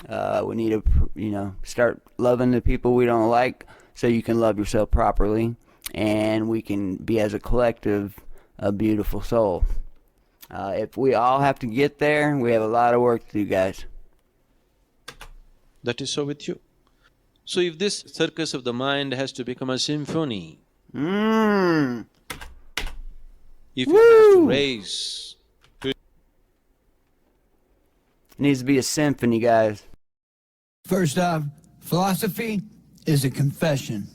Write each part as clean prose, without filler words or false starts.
We need to, start loving the people we don't like so you can love yourself properly, and we can be as a collective a beautiful soul. If we all have to get there, we have a lot of work to do, guys. That is so with you. So if this circus of the mind has to become a symphony, if it has to raise, it needs to be a symphony, guys. First off, philosophy is a confession.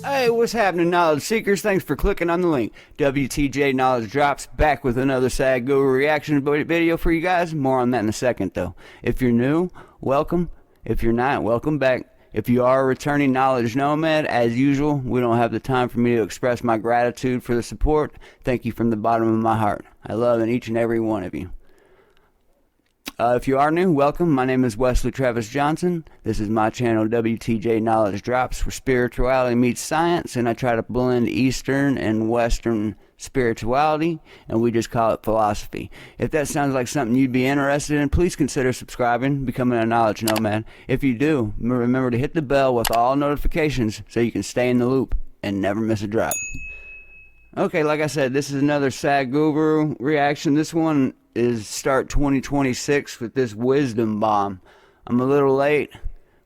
Hey, what's happening, knowledge seekers? Thanks for clicking on the link. WTJ Knowledge Drops back with another Sadhguru reaction video for you guys. More on that in a second, though. If you're new, welcome. If you're not, welcome back. If you are a returning knowledge nomad, as usual, we don't have the time for me to express my gratitude for the support. Thank you from the bottom of my heart. I love each and every one of you. If you are new, welcome. My name is Wesley Travis Johnson. This is my channel, WTJ Knowledge Drops, where spirituality meets science, and I try to blend Eastern and Western spirituality, and we just call it philosophy. If that sounds like something you'd be interested in, please consider subscribing, becoming a knowledge nomad. If you do, remember to hit the bell with all notifications so you can stay in the loop and never miss a drop. Okay, like I said, this is another Sadhguru reaction. This one is start 2026 with this wisdom bomb. I'm a little late,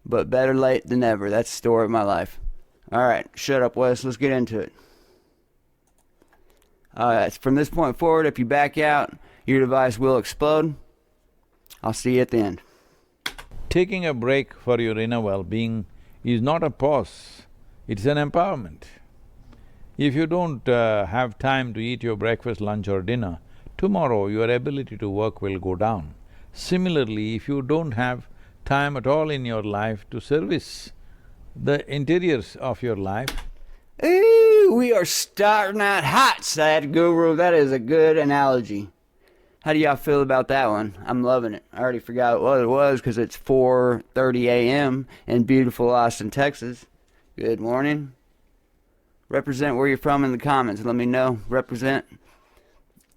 but better late than never. That's the story of my life. Alright, shut up, Wes. Let's get into it. From this point forward, if you back out, your device will explode. I'll see you at the end. Taking a break for your inner well-being is not a pause, it's an empowerment. If you don't have time to eat your breakfast, lunch or dinner, tomorrow your ability to work will go down. Similarly, if you don't have time at all in your life to service the interiors of your life… Ooh, we are starting out hot, Sadhguru. That is a good analogy. How do y'all feel about that one? I'm loving it. I already forgot what it was because it's 4:30 a.m. in beautiful Austin, Texas. Good morning. Represent where you're from in the comments. Let me know. Represent.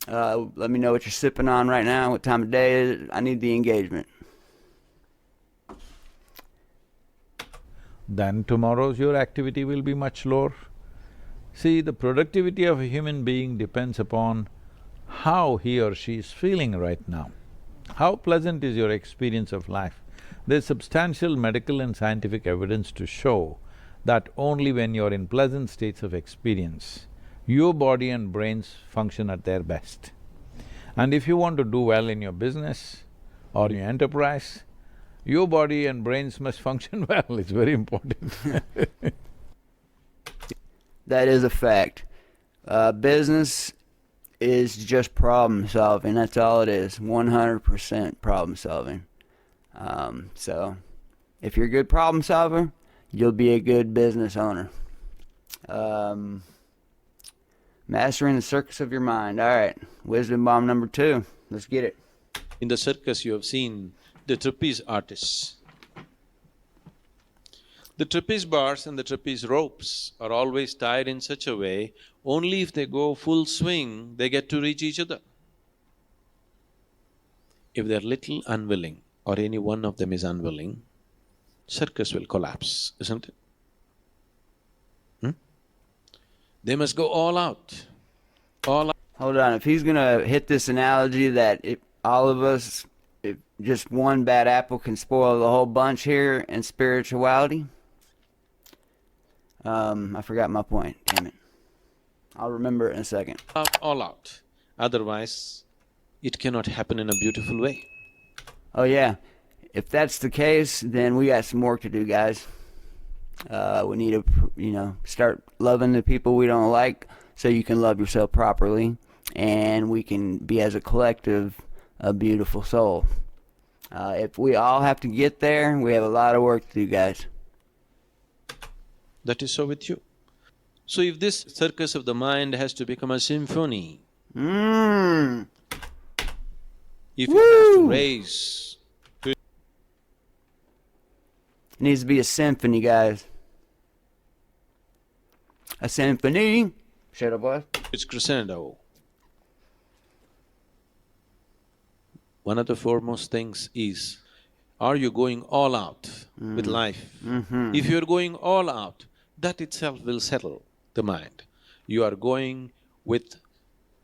Let me know what you're sipping on right now, what time of day it is. I need the engagement. Then tomorrow's your activity will be much lower. See, the productivity of a human being depends upon how he or she is feeling right now. How pleasant is your experience of life? There's substantial medical and scientific evidence to show that only when you're in pleasant states of experience, your body and brains function at their best. And if you want to do well in your business or your enterprise, your body and brains must function well, it's very important. That is a fact. Business is just problem solving, that's all it is, 100% problem solving. So, if you're a good problem solver, you'll be a good business owner. Mastering the circus of your mind. Alright, wisdom bomb number 2. Let's get it. in the circus you have seen the trapeze artists. The trapeze bars and the trapeze ropes are always tied in such a way, only if they go full swing, they get to reach each other. If they're little unwilling, or any one of them is unwilling, circus will collapse, isn't it? They must go all out, all out. Hold on, if he's gonna hit this analogy that if all of us, if just one bad apple can spoil the whole bunch here in spirituality, I forgot my point, damn it. I'll remember it in a second. All out. Otherwise, it cannot happen in a beautiful way. Oh yeah, if that's the case, then we got some work to do, guys. We need to, start loving the people we don't like so you can love yourself properly, and we can be as a collective a beautiful soul. If we all have to get there, we have a lot of work to do, guys. That is so with you. So if this circus of the mind has to become a symphony, if it has to raise, It needs to be a symphony, guys. A symphony. Shut up, boy. its crescendo, one of the foremost things is, are you going all out with life? If you're going all out, that itself will settle the mind. You are going with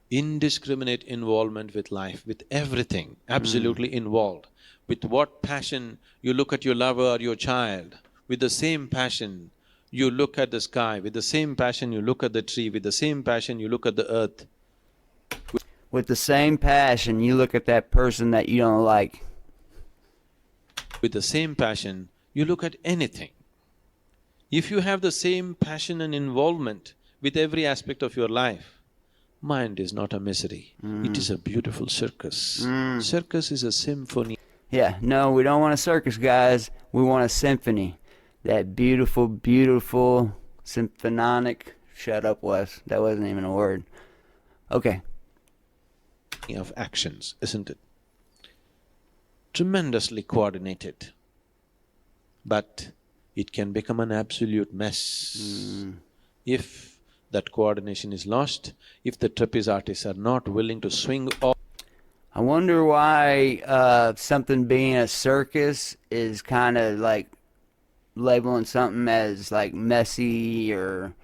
indiscriminate involvement with life, with everything, absolutely involved. With what passion you look at your lover or your child, with the same passion you look at the sky, with the same passion you look at the tree, with the same passion you look at the earth. With the same passion, you look at that person that you don't like. With the same passion, you look at anything. If you have the same passion and involvement with every aspect of your life, mind is not a misery, it is a beautiful circus. Circus is a symphony. Yeah, no, we don't want a circus, guys. We want a symphony. That beautiful, beautiful, symphonic… Shut up, Wes. That wasn't even a word. Okay. Of actions, isn't it? Tremendously coordinated, but it can become an absolute mess if that coordination is lost, if the trapeze artists are not willing to swing off. I wonder why something being a circus is kind of like labeling something as like messy or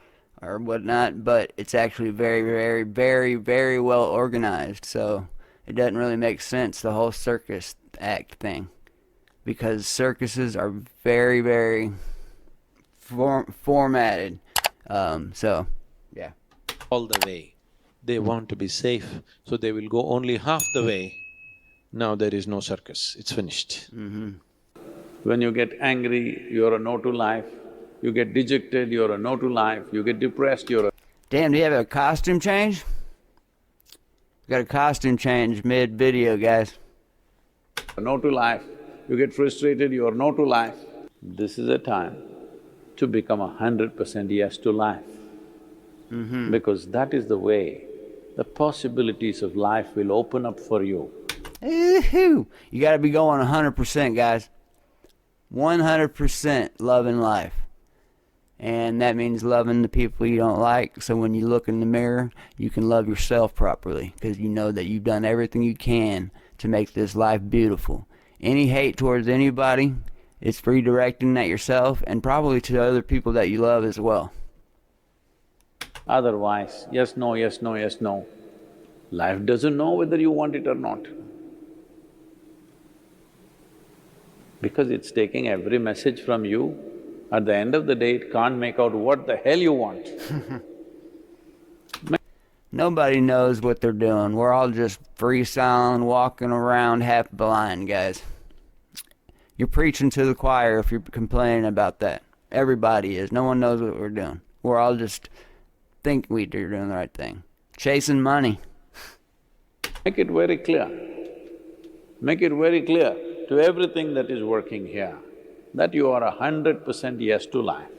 whatnot, but it's actually very, very, very, very well organized. So it doesn't really make sense, the whole circus act thing, because circuses are very, very formatted. So yeah. All the way. They want to be safe, so they will go only half the way. Now there is no circus, it's finished. When you get angry, you're a no to life. You get dejected, you're a no to life. You get depressed, you're a… Damn, do you have a costume change? Got a costume change mid-video, guys. no to life. You get frustrated, you're no to life. This is a time to become 100% yes to life. Because that is the way the possibilities of life will open up for you. Woohoo! You gotta be going 100%, guys. 100% loving life. And that means loving the people you don't like, so when you look in the mirror, you can love yourself properly, because you know that you've done everything you can to make this life beautiful. Any hate towards anybody, it's redirecting at yourself and probably to other people that you love as well. Otherwise, yes, no, yes, no, yes, no. Life doesn't know whether you want it or not. Because it's taking every message from you. At the end of the day, it can't make out what the hell you want. Nobody knows what they're doing. We're all just freestyling, walking around half blind, guys. You're preaching to the choir if you're complaining about that. Everybody is. No one knows what we're doing. We're all just thinking we're doing the right thing. Chasing money. Make it very clear. Make it very clear to everything that is working here that you are 100% yes to life.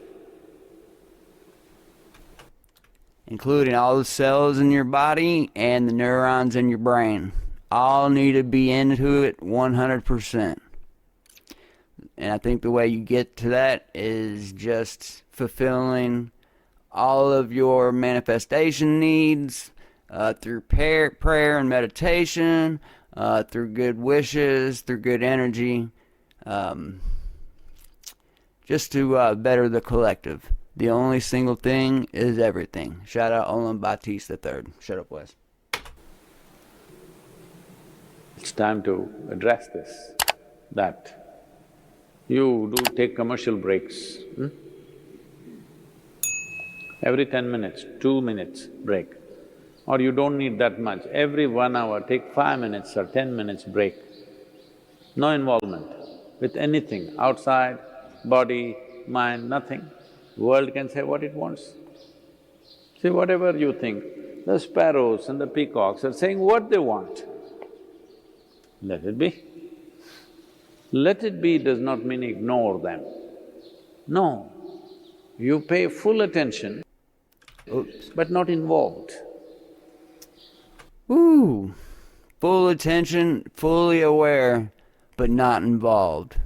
Including all the cells in your body and the neurons in your brain. All need to be into it 100%. And I think the way you get to that is just fulfilling all of your manifestation needs through prayer and meditation, through good wishes, through good energy, just to better the collective. The only single thing is everything. Shout out Olam Baptiste III. Shut up, Wes. It's time to address this, that you do take commercial breaks. Every 10 minutes, 2 minutes break. or you don't need that much. Every 1 hour, take 5 minutes or 10 minutes break. No involvement with anything outside, body, mind, nothing. World can say what it wants. See, whatever you think, the sparrows and the peacocks are saying what they want. Let it be. Let it be does not mean ignore them. No, you pay full attention, but not involved. Ooh, full attention, fully aware, but not involved.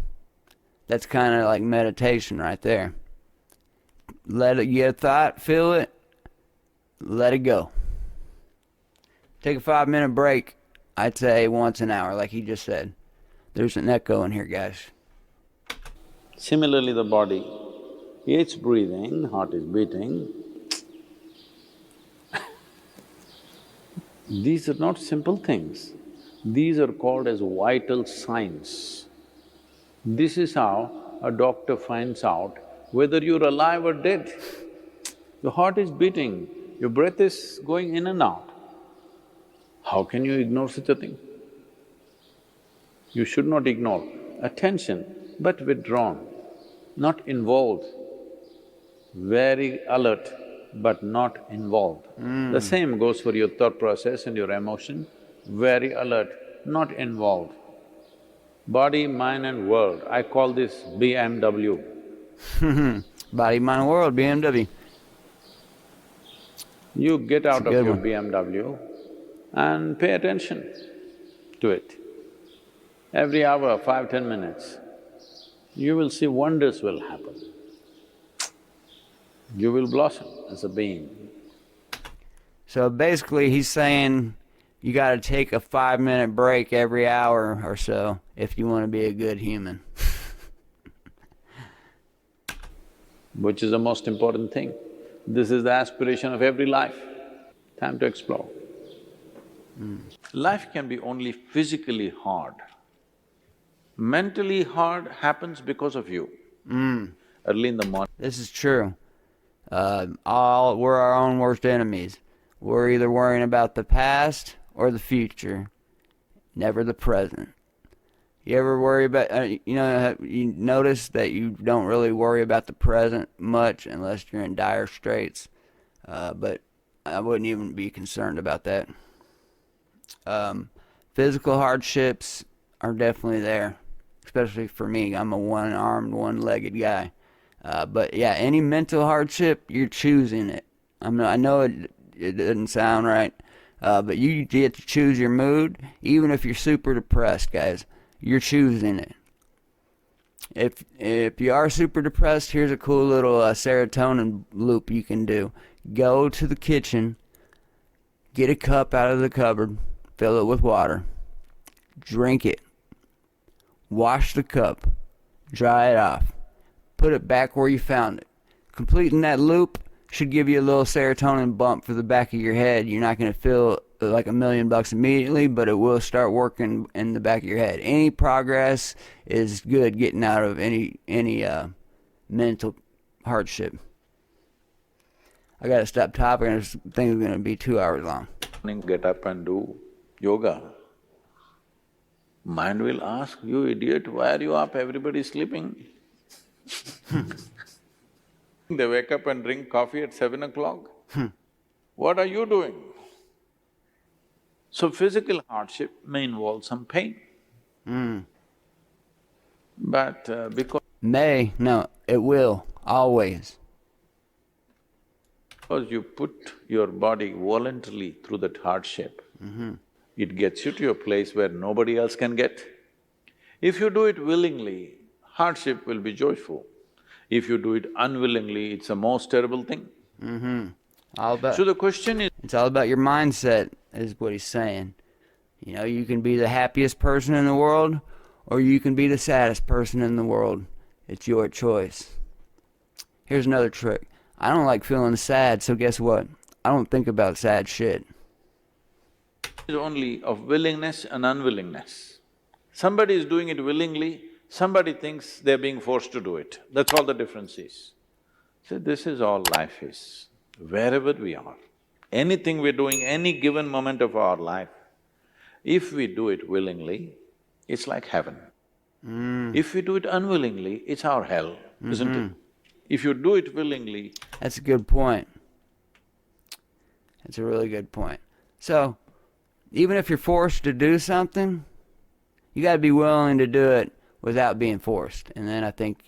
That's kind of like meditation right there. Let it get a thought, feel it, let it go. Take a 5-minute break, I'd say once an hour, like he just said. There's an echo in here, guys. Similarly, the body, it's breathing, heart is beating. These are not simple things. These are called as vital signs. This is how a doctor finds out whether you're alive or dead. Your heart is beating, your breath is going in and out. How can you ignore such a thing? You should not ignore. Attention, but withdrawn, not involved. Very alert, but not involved. The same goes for your thought process and your emotion, very alert, not involved. Body, mind and world, I call this BMW. Body, mind, world, BMW. You get out of good your one. BMW and pay attention to it. Every hour, 5–10 minutes, you will see wonders will happen. You will blossom as a being. So basically, he's saying you gotta take a 5-minute break every hour or so if you want to be a good human. Which is the most important thing. This is the aspiration of every life. Time to explore. Life can be only physically hard. Mentally hard happens because of you. Early in the morning, This is true. We're our own worst enemies. We're either worrying about the past or the future, never the present. You ever worry about, you notice that you don't really worry about the present much unless you're in dire straits, but I wouldn't even be concerned about that. Physical hardships are definitely there, especially for me. I'm a one-armed, one-legged guy. But yeah, any mental hardship, you're choosing it. I know it doesn't sound right, but you get to choose your mood, even if you're super depressed, guys. You're choosing it. If you are super depressed, here's a cool little serotonin loop you can do. Go to the kitchen, get a cup out of the cupboard, fill it with water, drink it, wash the cup, dry it off, put it back where you found it. Completing that loop should give you a little serotonin bump for the back of your head. You're not going to feel like $1 million immediately, but it will start working in the back of your head. Any progress is good getting out of any mental hardship. I got to stop talking. This thing is going to be 2 hours long. get up and do yoga. Mind will ask, you idiot, why are you up? Everybody's sleeping. They wake up and drink coffee at 7 o'clock. What are you doing? So physical hardship may involve some pain. But because it will, always. you put your body voluntarily through that hardship, it gets you to a place where nobody else can get. If you do it willingly, hardship will be joyful. If you do it unwillingly, it's a most terrible thing. So the question is… It's all about your mindset, is what he's saying. You know, you can be the happiest person in the world, or you can be the saddest person in the world. It's your choice. Here's another trick. I don't like feeling sad, so guess what? I don't think about sad shit. It's only of willingness and unwillingness. Somebody is doing it willingly, somebody thinks they're being forced to do it. That's all the difference is. So this is all life is. Wherever we are, Anything we're doing, any given moment of our life, if we do it willingly, it's like heaven. If we do it unwillingly, it's our hell, isn't it? If you do it willingly… That's a good point. That's a really good point. So, even if you're forced to do something, you gotta be willing to do it without being forced. And then I think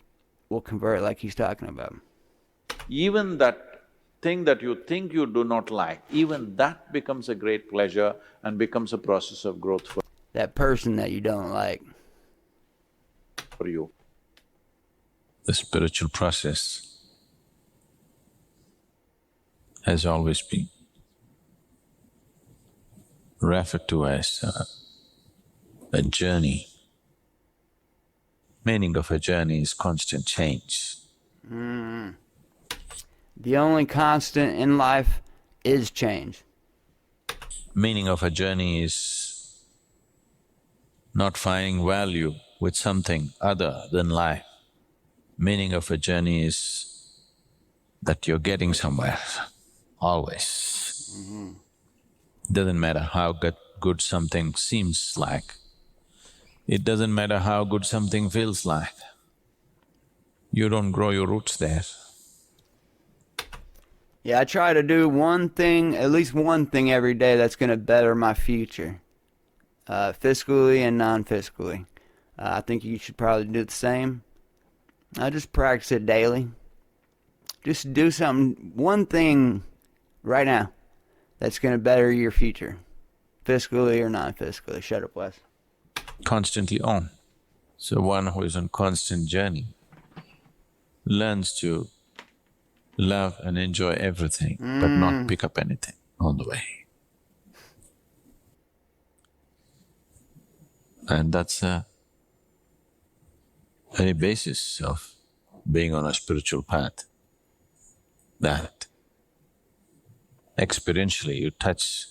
we'll convert like he's talking about. Even that thing that you think you do not like, even that becomes a great pleasure and becomes a process of growth for That person that you don't like. you. The spiritual process has always been referred to as a journey. Meaning of a journey is constant change. The only constant in life is change. Meaning of a journey is not finding value with something other than life. Meaning of a journey is that you're getting somewhere, always. Doesn't matter how good something seems like. It doesn't matter how good something feels like. You don't grow your roots there. Yeah, I try to do one thing, at least one thing every day that's gonna better my future. Fiscally and non-fiscally. I think you should probably do the same. I just practice it daily. Just do something, one thing right now that's gonna better your future. Fiscally or non-fiscally. Shut up, Wes. Constantly on. So one who is on constant journey learns to love and enjoy everything, but not pick up anything on the way. And that's the very basis of being on a spiritual path, that experientially you touch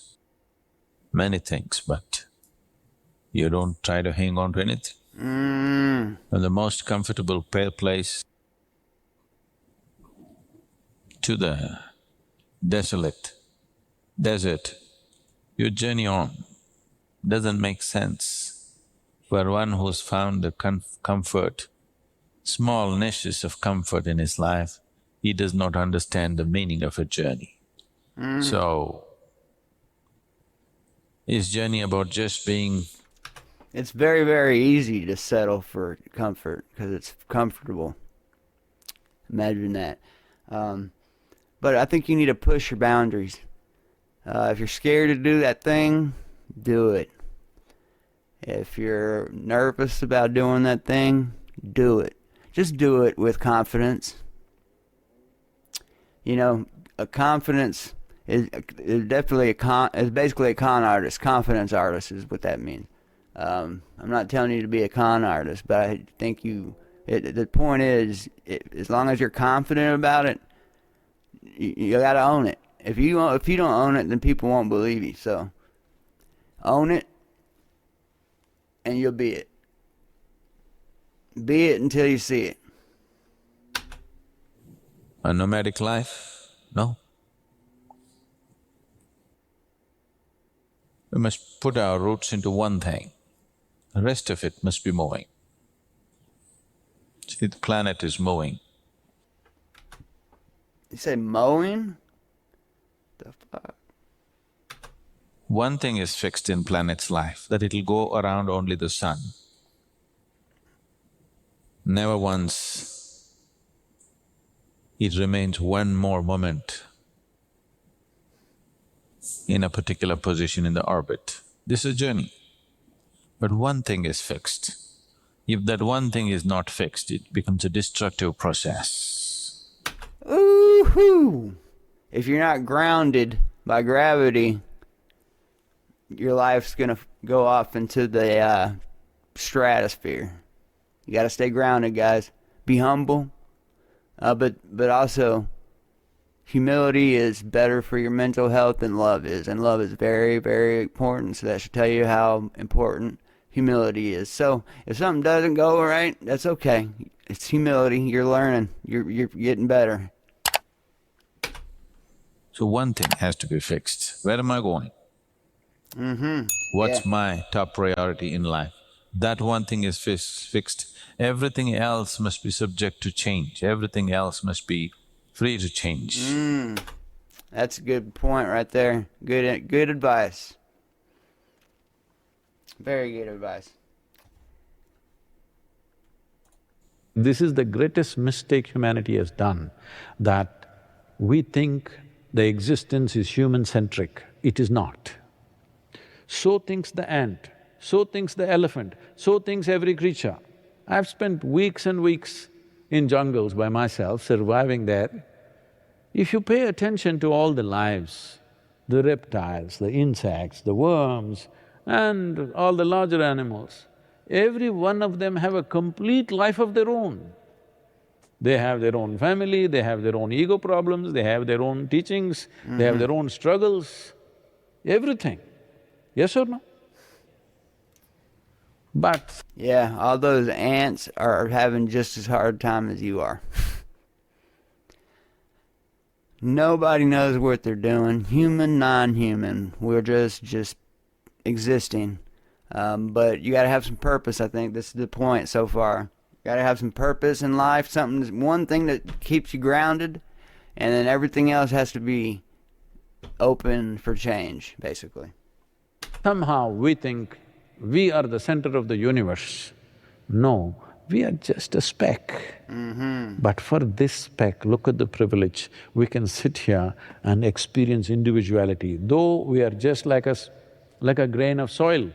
many things, but you don't try to hang on to anything. And the most comfortable place to the desolate desert, you journey on. Doesn't make sense for one who's found the comfort, small niches of comfort in his life. He does not understand the meaning of a journey. So, is journey about just being… It's very, very easy to settle for comfort because it's comfortable. Imagine that. But I think you need to push your boundaries. If you're scared to do that thing, do it. If you're nervous about doing that thing, do it. Just do it with confidence. You know, a confidence is definitely is basically a con artist. Confidence artist is what that means. I'm not telling you to be a con artist, but I think the point is, as long as you're confident about it, you gotta own it. If you don't own it, then people won't believe you. So, own it, and you'll be it. Be it until you see it. a nomadic life? No. We must put our roots into one thing. The rest of it must be moving. See, the planet is moving. You say mowing? The fuck? One thing is fixed in planet's life, that it'll go around only the sun. Never once it remains one more moment in a particular position in the orbit. This is a journey. But one thing is fixed. If that one thing is not fixed, it becomes a destructive process. Ooh-hoo! If you're not grounded by gravity, your life's gonna go off into the stratosphere. You gotta stay grounded, guys. Be humble, but also humility is better for your mental health than love is, and love is very, very important. So that should tell you how important humility is. So if something doesn't go right, that's okay. It's humility. You're learning. You're getting better. So one thing has to be fixed. Where am I going? What's my top priority in life? That one thing is fixed. Everything else must be subject to change. Everything else must be free to change. That's a good point right there. Good advice. Very good advice. This is the greatest mistake humanity has done, that we think the existence is human-centric. It is not. So thinks the ant, so thinks the elephant, so thinks every creature. I've spent weeks and weeks in jungles by myself, surviving there. If you pay attention to all the lives, the reptiles, the insects, the worms, and all the larger animals, every one of them have a complete life of their own. They have their own family, they have their own ego problems, they have their own teachings, they have their own struggles, everything. Yes or no? But… Yeah, all those ants are having just as hard time as you are. Nobody knows what they're doing, human, non-human. We're just existing. But you gotta have some purpose, I think. This is the point so far. You gotta have some purpose in life, one thing that keeps you grounded, and then everything else has to be open for change, basically. somehow we think we are the center of the universe. No, we are just a speck. But for this speck, look at the privilege. We can sit here and experience individuality, though we are just like a grain of soil.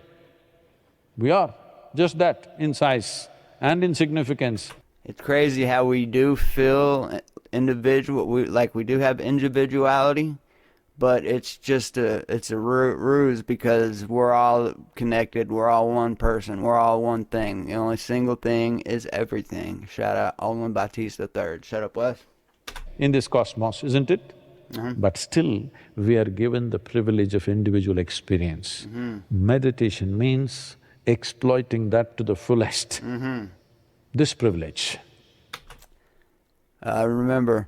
We are just that in size and in significance. It's crazy how we do feel individual, we do have individuality, but it's just it's a ruse because we're all connected, we're all one person, we're all one thing. The only single thing is everything. Shout out Olin Batista III. Shut up, Wes. In this cosmos, isn't it? But still, we are given the privilege of individual experience. Meditation means exploiting that to the fullest. This privilege. Remember,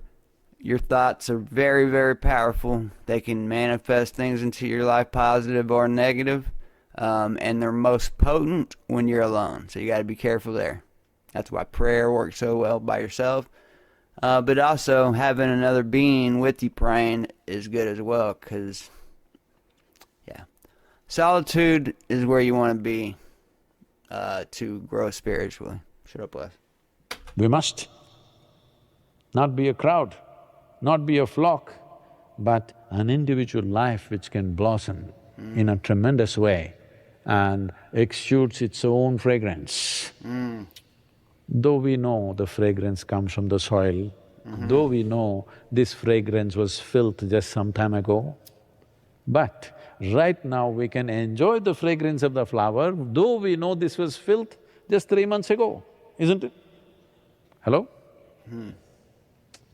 your thoughts are very, very powerful. They can manifest things into your life, positive or negative, and they're most potent when you're alone. So you got to be careful there. That's why prayer works so well by yourself. But also having another being with you praying is good as well, because, yeah, solitude is where you want to be to grow spiritually. Shut up, Les. We must not be a crowd, not be a flock, but an individual life which can blossom in a tremendous way and exudes its own fragrance. Though we know the fragrance comes from the soil, though we know this fragrance was filth just some time ago, but right now we can enjoy the fragrance of the flower, though we know this was filth just 3 months ago, isn't it? Hello?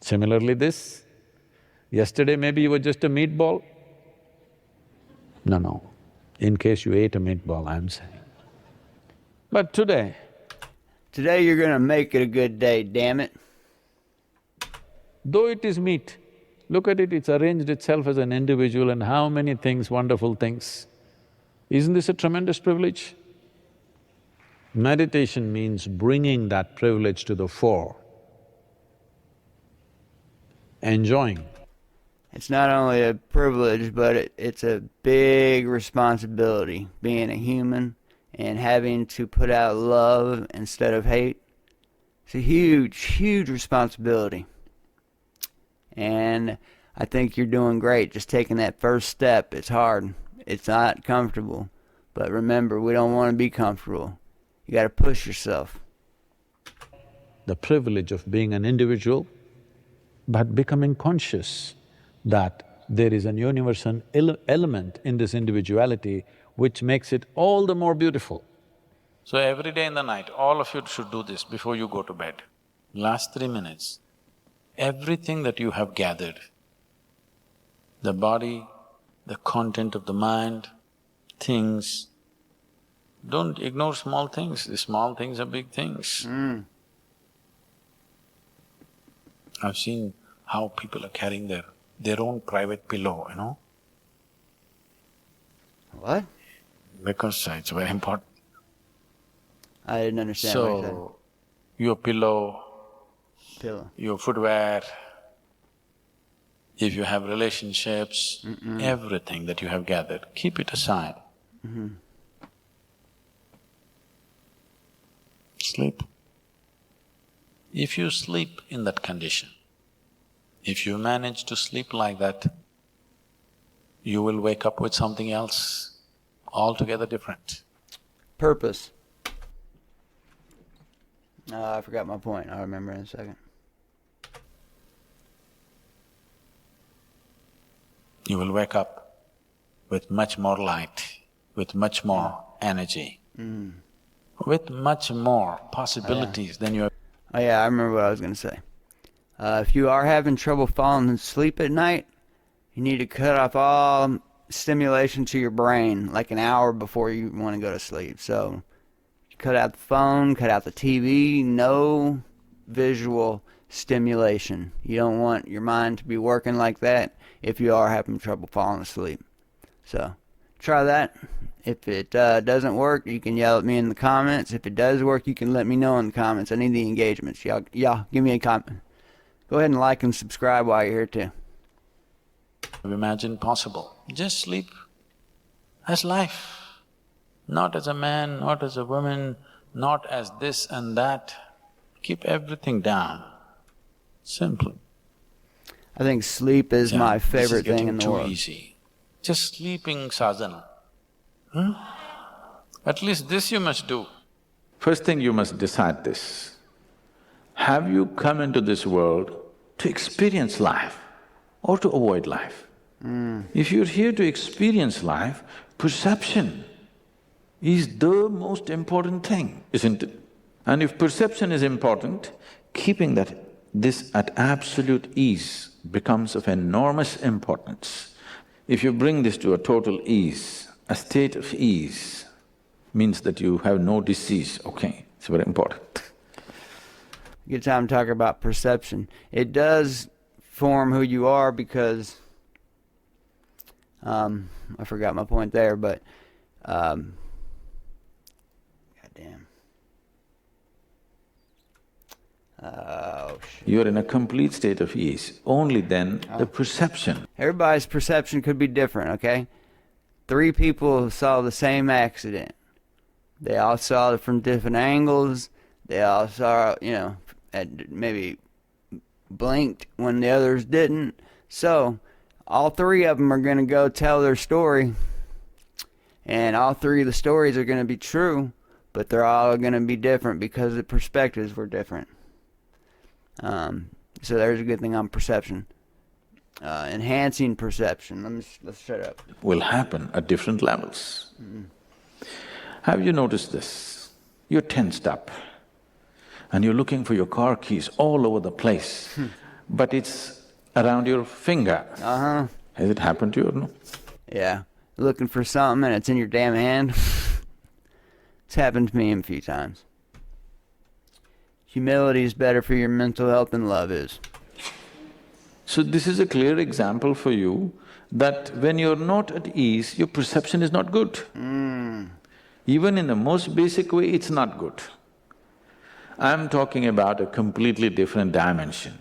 Similarly this, yesterday maybe you were just a meatball. No, in case you ate a meatball, I'm saying. But today you're gonna make it a good day, damn it. though it is meat, look at it, it's arranged itself as an individual and how many things, wonderful things. Isn't this a tremendous privilege? Meditation means bringing that privilege to the fore, enjoying. It's not only a privilege, but it's a big responsibility, being a human and having to put out love instead of hate. It's a huge, huge responsibility. And I think you're doing great, just taking that first step. It's hard, it's not comfortable, but remember, we don't want to be comfortable. You gotta push yourself. The privilege of being an individual, but becoming conscious that there is an universal element in this individuality which makes it all the more beautiful. So every day in the night, all of you should do this before you go to bed. Last 3 minutes, everything that you have gathered, the body, the content of the mind, things, don't ignore small things. The small things are big things. I've seen how people are carrying their their own private pillow, you know, What? because it's very important. I didn't understand what you said. So, your pillow, Pillow. your footwear, if you have relationships, everything that you have gathered, keep it aside. Sleep. If you sleep in that condition, if you manage to sleep like that, you will wake up with something else altogether different. Purpose. I forgot my point. I'll remember in a second. You will wake up with much more light, with much more energy, with much more possibilities than you have. Oh yeah, I remember what I was going to say. If you are having trouble falling asleep at night, you need to cut off all stimulation to your brain like an hour before you want to go to sleep. So cut out the phone, cut out the TV, no visual stimulation. You don't want your mind to be working like that if you are having trouble falling asleep. So try that. If it doesn't work, you can yell at me in the comments. If it does work, you can let me know in the comments. I need the engagements. Y'all give me a comment. Go ahead and like and subscribe while you're here too. Imagined possible. Just sleep as life. Not as a man, not as a woman, not as this and that. Keep everything down. Simple. I think sleep is my favorite thing in the world. This is getting too easy. Just sleeping sadhana. At least this you must do. First thing you must decide this. Have you come into this world to experience life or to avoid life? If you're here to experience life, perception is the most important thing, isn't it? And if perception is important, keeping this at absolute ease becomes of enormous importance. If you bring this to a total ease, a state of ease means that you have no disease, okay? It's very important. Good time to talk about perception. It does form who you are because, I forgot my point there, but, goddamn. Oh, shit. You're in a complete state of ease. Only then the perception. Everybody's perception could be different, okay? 3 people saw the same accident. They all saw it from different angles. They all saw, maybe blinked when the others didn't. So, all 3 of them are going to go tell their story. And all 3 of the stories are going to be true, but they're all going to be different because the perspectives were different. So there's a good thing on perception. Enhancing perception. Let's shut up. Will happen at different levels. Have you noticed this? You're tensed up and you're looking for your car keys all over the place, but it's around your finger. Has it happened to you or no? Yeah. Looking for something and it's in your damn hand. It's happened to me a few times. Humility is better for your mental health than love is. So this is a clear example for you that when you're not at ease, your perception is not good. Even in the most basic way, it's not good. I'm talking about a completely different dimension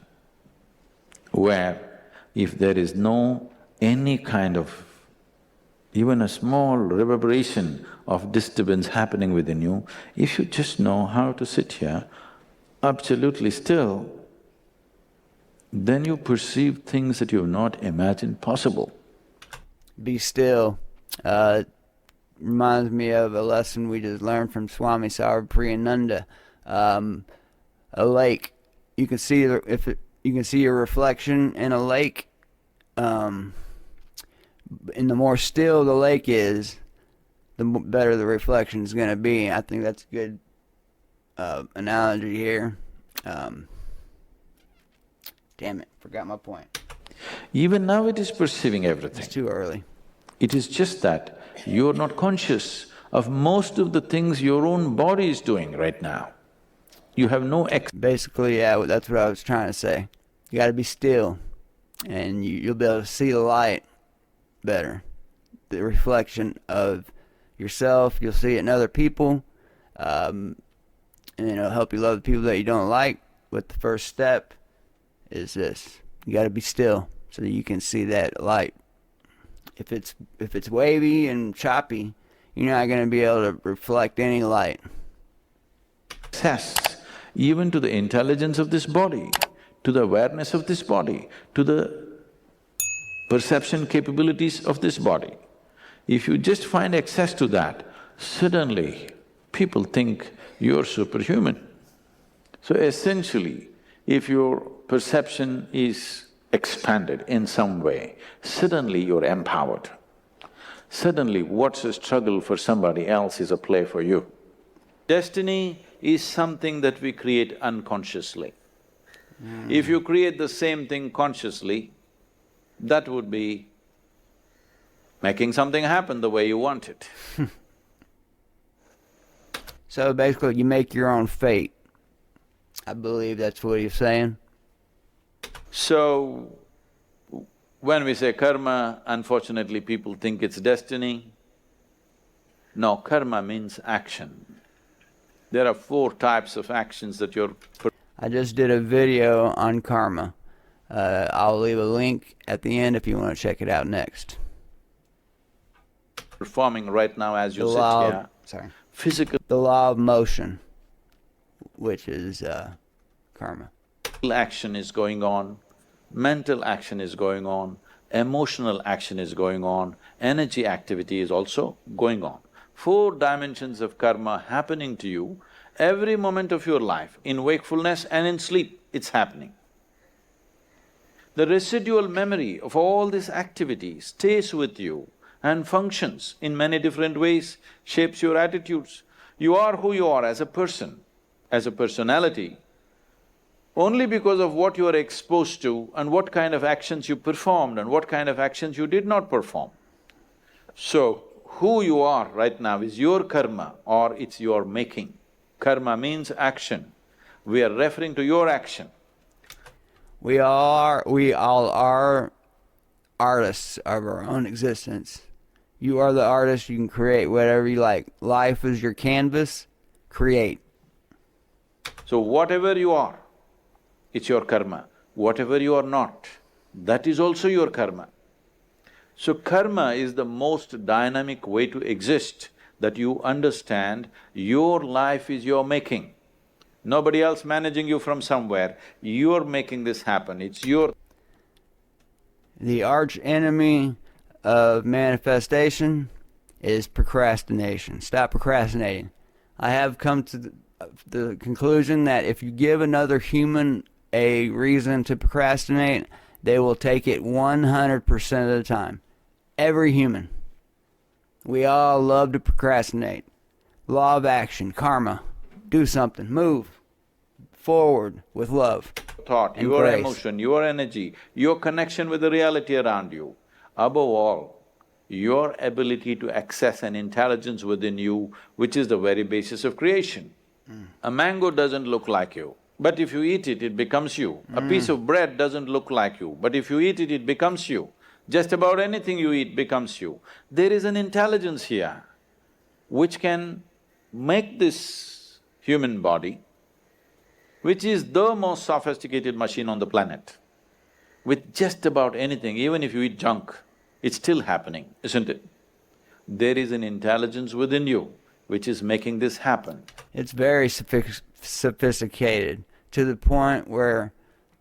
where if there is no any kind of even a small reverberation of disturbance happening within you, if you just know how to sit here absolutely still, then you perceive things that you have not imagined possible. Be still. Reminds me of a lesson we just learned from Swami Sarvapriyananda. A lake. You can see you can see your reflection in a lake. And the more still the lake is, the better the reflection is going to be. I think that's a good analogy here. Damn it, forgot my point. Even now it is perceiving everything. It's too early. It is just that you're not conscious of most of the things your own body is doing right now. You have no Basically, yeah, that's what I was trying to say. You gotta be still. and you'll be able to see the light better, the reflection of yourself. You'll see it in other people, and it'll help you love the people that you don't like. But the first step is this: you got to be still so that you can see that light. If it's wavy and choppy, you're not going to be able to reflect any light. Access even to the intelligence of this body, to the awareness of this body, to the perception capabilities of this body. If you just find access to that, suddenly people think you're superhuman. So essentially, if your perception is expanded in some way, suddenly you're empowered. Suddenly what's a struggle for somebody else is a play for you. Destiny is something that we create unconsciously. If you create the same thing consciously, that would be making something happen the way you want it. So basically, you make your own fate. I believe that's what he's saying. So, when we say karma, unfortunately people think it's destiny. No, karma means action. There are 4 types of actions that you're I just did a video on karma. I'll leave a link at the end if you want to check it out next. performing right now as you The sit law here. sorry. Physical The law of motion, which is karma. action is going on, mental action is going on, emotional action is going on, energy activity is also going on. 4 dimensions of karma happening to you every moment of your life, in wakefulness and in sleep, it's happening. The residual memory of all this activity stays with you and functions in many different ways, shapes your attitudes. You are who you are as a person, as a personality, only because of what you are exposed to and what kind of actions you performed and what kind of actions you did not perform. So, who you are right now is your karma or it's your making. Karma means action. We are referring to your action. We all are artists of our own existence. You are the artist, you can create whatever you like. Life is your canvas, create. So whatever you are, it's your karma. Whatever you are not, that is also your karma. So karma is the most dynamic way to exist, that you understand your life is your making. Nobody else managing you from somewhere, you're making this happen, it's your… The arch enemy of manifestation is procrastination. Stop procrastinating. I have come to the conclusion that if you give another human a reason to procrastinate, they will take it 100% of the time. Every human. We all love to procrastinate. Law of action, karma. Do something, move forward with love. Thought, and your grace. emotion, your energy, your connection with the reality around you. Above all, your ability to access an intelligence within you, which is the very basis of creation. A mango doesn't look like you, but if you eat it, it becomes you. A piece of bread doesn't look like you, but if you eat it, it becomes you. Just about anything you eat becomes you. There is an intelligence here which can make this human body, which is the most sophisticated machine on the planet. With just about anything, even if you eat junk, it's still happening, isn't it? There is an intelligence within you which is making this happen. It's very sophisticated, to the point where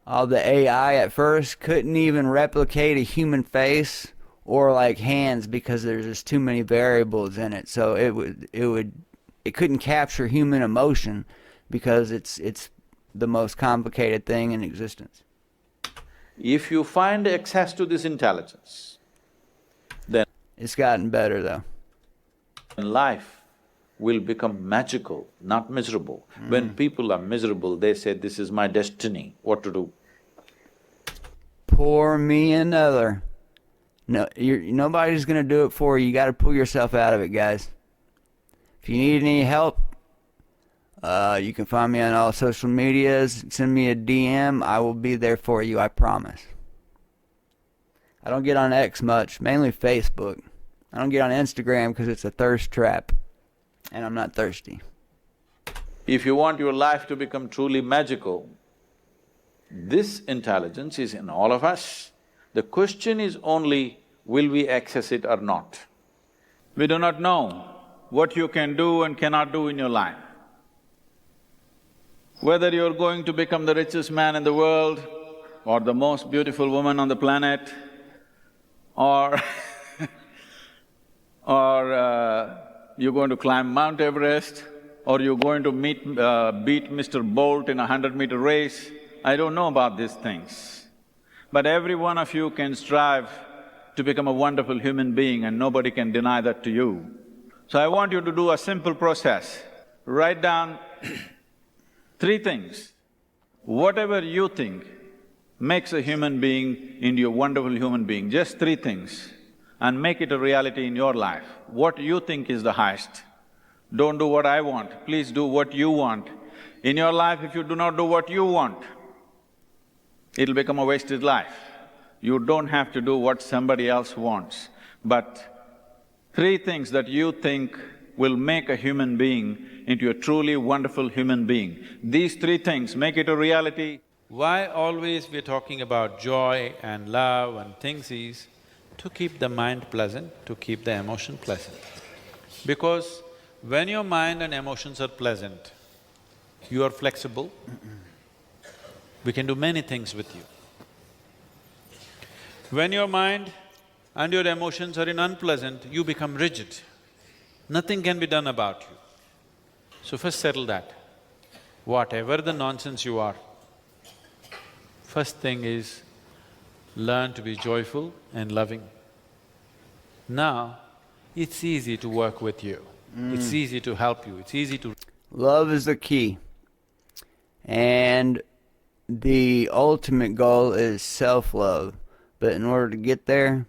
all the AI at first couldn't even replicate a human face or like hands because there's just too many variables in it. So it couldn't capture human emotion because it's the most complicated thing in existence. If you find access to this intelligence, then It's gotten better though. life will become magical, not miserable. When people are miserable, they say, this is my destiny, what to do? Pour me another. No, nobody's gonna do it for you. You gotta pull yourself out of it, guys. If you need any help, you can find me on all social medias. Send me a DM. I will be there for you, I promise. I don't get on X much, mainly Facebook. I don't get on Instagram because it's a thirst trap, and I'm not thirsty. If you want your life to become truly magical, this intelligence is in all of us. The question is only, will we access it or not? We do not know what you can do and cannot do in your life. Whether you're going to become the richest man in the world, or the most beautiful woman on the planet, or or you're going to climb Mount Everest, or you're going to beat Mr. Bolt in a 100-meter race, I don't know about these things. But every one of you can strive to become a wonderful human being and nobody can deny that to you. So I want you to do a simple process. Write down three things. Whatever you think makes a human being into a wonderful human being, just three things, and make it a reality in your life. What you think is the highest. Don't do what I want, please do what you want. In your life, if you do not do what you want, it'll become a wasted life. You don't have to do what somebody else wants, but three things that you think will make a human being into a truly wonderful human being. These three things, make it a reality. Why always we're talking about joy and love and things is to keep the mind pleasant, to keep the emotion pleasant. Because when your mind and emotions are pleasant, you are flexible, we can do many things with you. When your mind and your emotions are in unpleasant, you become rigid. Nothing can be done about you. So first settle that. Whatever the nonsense you are, first thing is learn to be joyful and loving. Now, it's easy to work with you. It's easy to help you, it's easy to… Love is the key. And the ultimate goal is self-love. But in order to get there,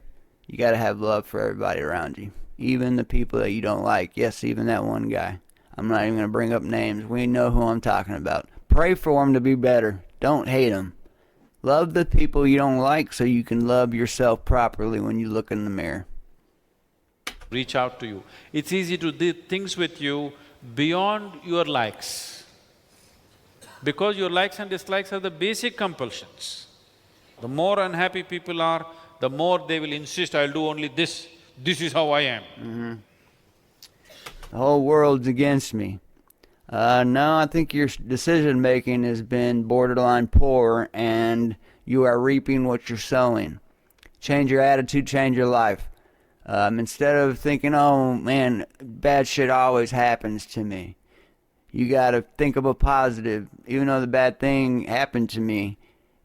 you gotta have love for everybody around you. Even the people that you don't like. Yes, even that one guy. I'm not even gonna bring up names. We know who I'm talking about. Pray for him to be better. Don't hate him. Love the people you don't like so you can love yourself properly when you look in the mirror. reach out to you. It's easy to do things with you beyond your likes. Because your likes and dislikes are the basic compulsions. The more unhappy people are, the more they will insist, I'll do only this is how I am. The whole world's against me. No, I think your decision-making has been borderline poor and you are reaping what you're sowing. Change your attitude, change your life. Instead of thinking, oh man, bad shit always happens to me, you gotta think of a positive. Even though the bad thing happened to me,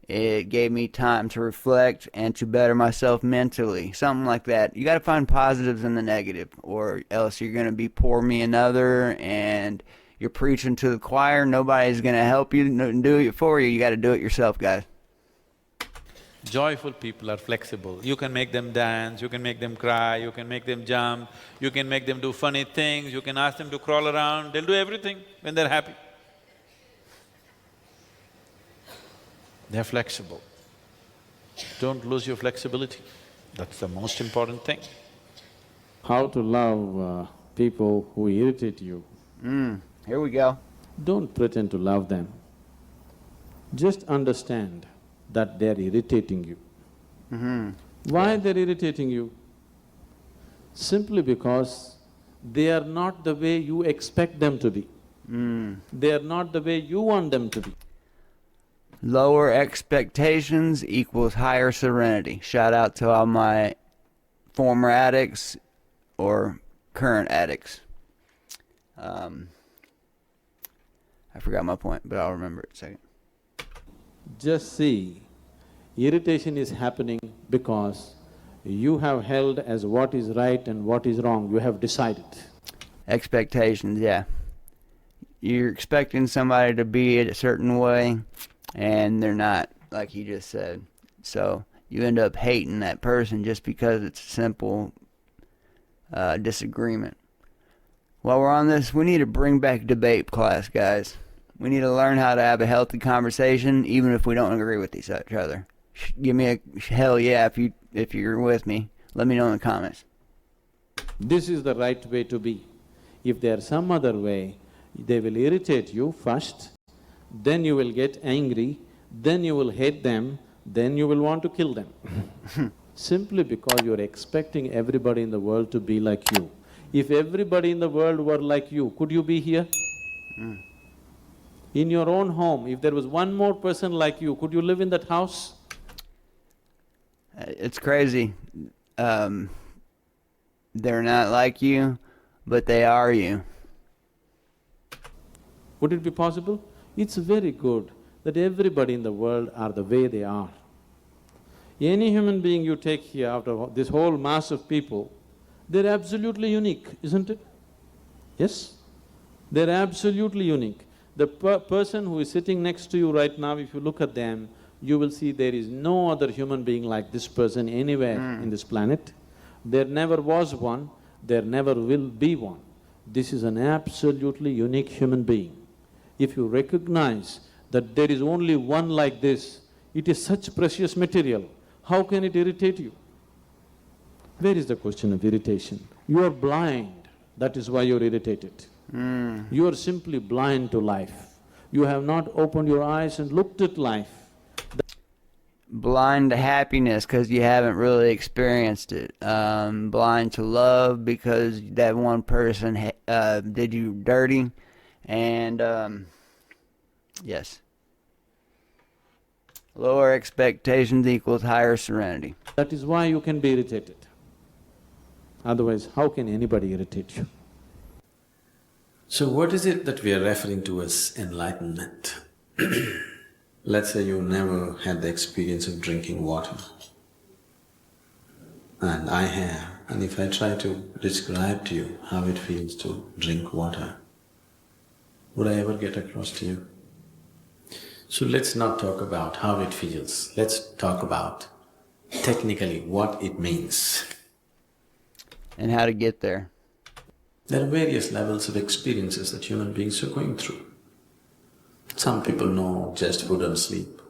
it gave me time to reflect and to better myself mentally. Something like that. You gotta find positives in the negative, or else you're gonna be poor me another and you're preaching to the choir. Nobody's gonna help you and do it for you. You gotta do it yourself, guys. Joyful people are flexible. You can make them dance, you can make them cry, you can make them jump, you can make them do funny things, you can ask them to crawl around, they'll do everything when they're happy. They're flexible. Don't lose your flexibility. That's the most important thing. How to love people who irritate you. Here we go. Don't pretend to love them. Just understand that they're irritating you. Why they're irritating you? Simply because they are not the way you expect them to be. They are not the way you want them to be. Lower expectations equals higher serenity. Shout out to all my former addicts or current addicts. I forgot my point, but I'll remember it in a second. Just see, irritation is happening because you have held as what is right and what is wrong, you have decided. Expectations, yeah. You're expecting somebody to be a certain way, and they're not, like he just said. So you end up hating that person just because it's a simple disagreement. While we're on this, we need to bring back debate class, guys. We need to learn how to have a healthy conversation, even if we don't agree with each other. Give me a hell yeah if you if you're with me, let me know in the comments. This is the right way to be. If there's some other way, they will irritate you first, then you will get angry, then you will hate them, then you will want to kill them. Simply because you're expecting everybody in the world to be like you. If everybody in the world were like you, could you be here? In your own home, if there was one more person like you, could you live in that house? It's crazy. They're not like you, but they are you. Would it be possible? It's very good that everybody in the world are the way they are. Any human being you take here out of this whole mass of people, they're absolutely unique, isn't it? Yes? They're absolutely unique. The person who is sitting next to you right now, if you look at them, you will see there is no other human being like this person anywhere in this planet. There never was one, there never will be one. This is an absolutely unique human being. If you recognize that there is only one like this, it is such precious material, how can it irritate you? Where is the question of irritation? You are blind, that is why you're irritated. You are simply blind to life. You have not opened your eyes and looked at life. Blind to happiness because you haven't really experienced it. Blind to love because that one person did you dirty. And yes. Lower expectations equals higher serenity. That is why you can be irritated. Otherwise, how can anybody irritate you? So what is it that we are referring to as enlightenment? Let's say you never had the experience of drinking water, and I have, and if I try to describe to you how it feels to drink water, would I ever get across to you? So let's not talk about how it feels, let's talk about technically what it means. And how to get there. There are various levels of experiences that human beings are going through. Some people know just food and sleep,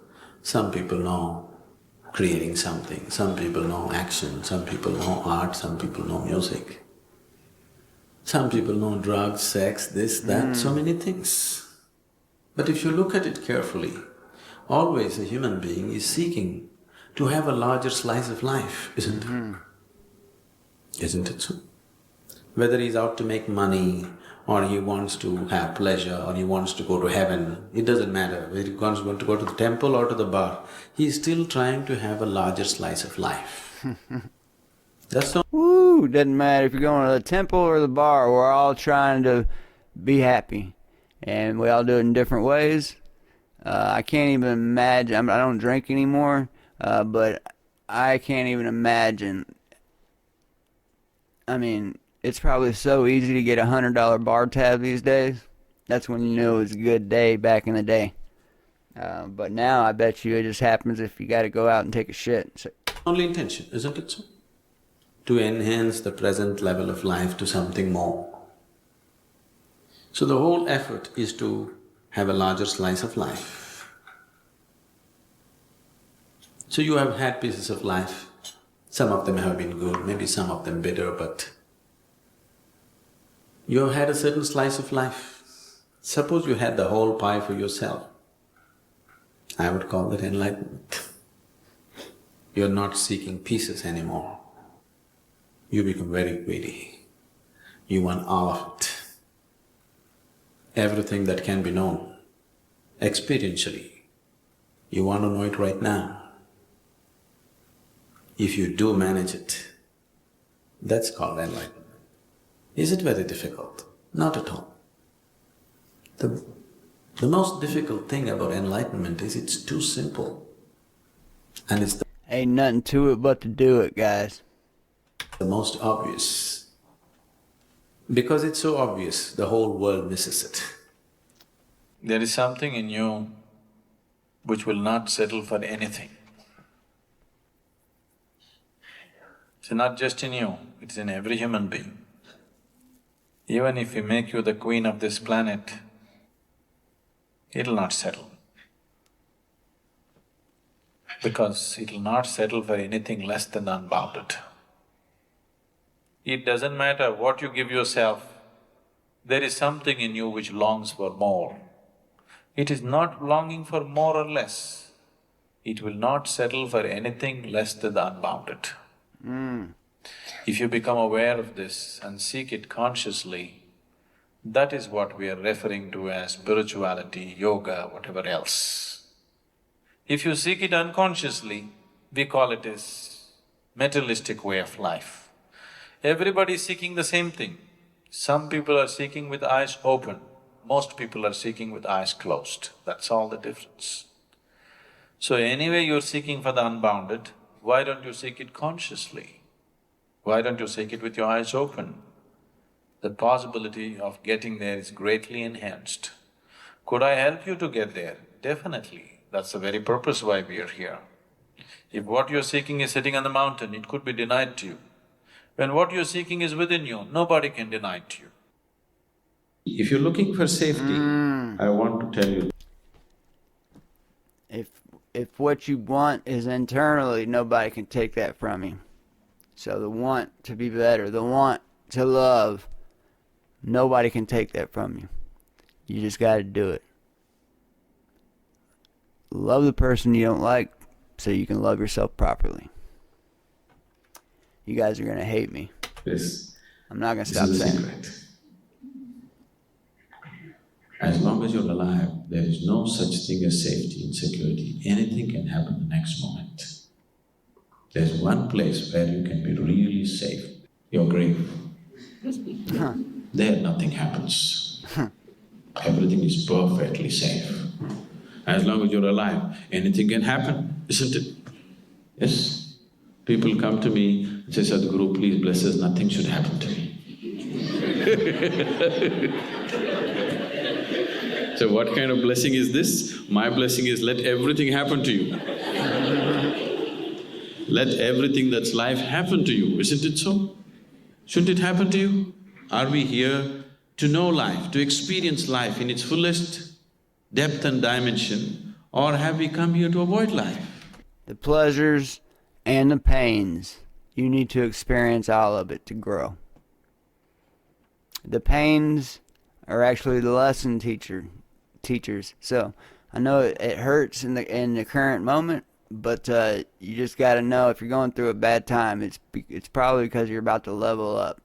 some people know creating something, some people know action, some people know art, some people know music. Some people know drugs, sex, this, that, so many things. But if you look at it carefully, always a human being is seeking to have a larger slice of life, isn't it? Isn't it so? Whether he's out to make money, or he wants to have pleasure, or he wants to go to heaven, it doesn't matter. Whether he wants to go to the temple or to the bar, he's still trying to have a larger slice of life. That's the… Woo! Doesn't matter if you're going to the temple or the bar, we're all trying to be happy. And we all do it in different ways. I can't even imagine, I don't drink anymore, but I can't even imagine. I mean, it's probably so easy to get a $100 bar tab these days. That's when you knew it was a good day back in the day. But now I bet you it just happens if you got to go out and take a shit. So, only intention, isn't it so? To enhance the present level of life to something more. So the whole effort is to have a larger slice of life. So you have had pieces of life, some of them have been good, maybe some of them bitter, but you have had a certain slice of life. Suppose you had the whole pie for yourself. I would call that enlightenment. You're not seeking pieces anymore. You become very greedy. You want all of it. Everything that can be known, experientially. You want to know it right now. If you do manage it, that's called enlightenment. Is it very difficult? Not at all. The most difficult thing about enlightenment is it's too simple. And it's ain't nothing to it but to do it, guys. the most obvious. Because it's so obvious, the whole world misses it. There is something in you which will not settle for anything. It's not just in you, it's in every human being. Even if we make you the queen of this planet, it'll not settle. because it'll not settle for anything less than unbounded. It doesn't matter what you give yourself, there is something in you which longs for more. It is not longing for more or less. It will not settle for anything less than the unbounded. If you become aware of this and seek it consciously, that is what we are referring to as spirituality, yoga, whatever else. If you seek it unconsciously, we call it as materialistic way of life. Everybody is seeking the same thing. Some people are seeking with eyes open, most people are seeking with eyes closed, that's all the difference. So anyway you're seeking for the unbounded, why don't you seek it consciously? Why don't you seek it with your eyes open? The possibility of getting there is greatly enhanced. Could I help you to get there? Definitely, that's the very purpose why we are here. If what you're seeking is sitting on the mountain, it could be denied to you. When what you're seeking is within you, nobody can deny it to you. If you're looking for safety, I want to tell you, If what you want is internally, nobody can take that from you. So the want to be better, the want to love, nobody can take that from you. You just gotta do it. Love the person you don't like so you can love yourself properly. You guys are gonna hate me. this I'm not gonna is stop the saying it. secret. As long as you're alive, there is no such thing as safety and security. Anything can happen the next moment. There's one place where you can be really safe, your grave. There nothing happens. Everything is perfectly safe. As long as you're alive, anything can happen, isn't it? Yes? People come to me and say, Sadhguru, please bless us, nothing should happen to me. So what kind of blessing is this? My blessing is let everything happen to you. Let everything that's life happen to you, isn't it so? Shouldn't it happen to you? Are we here to know life, to experience life in its fullest depth and dimension, or have we come here to avoid life? The pleasures and the pains, you need to experience all of it to grow. The pains are actually the lesson teachers. So I know it hurts in the current moment, but you just got to know if you're going through a bad time, it's probably because you're about to level up,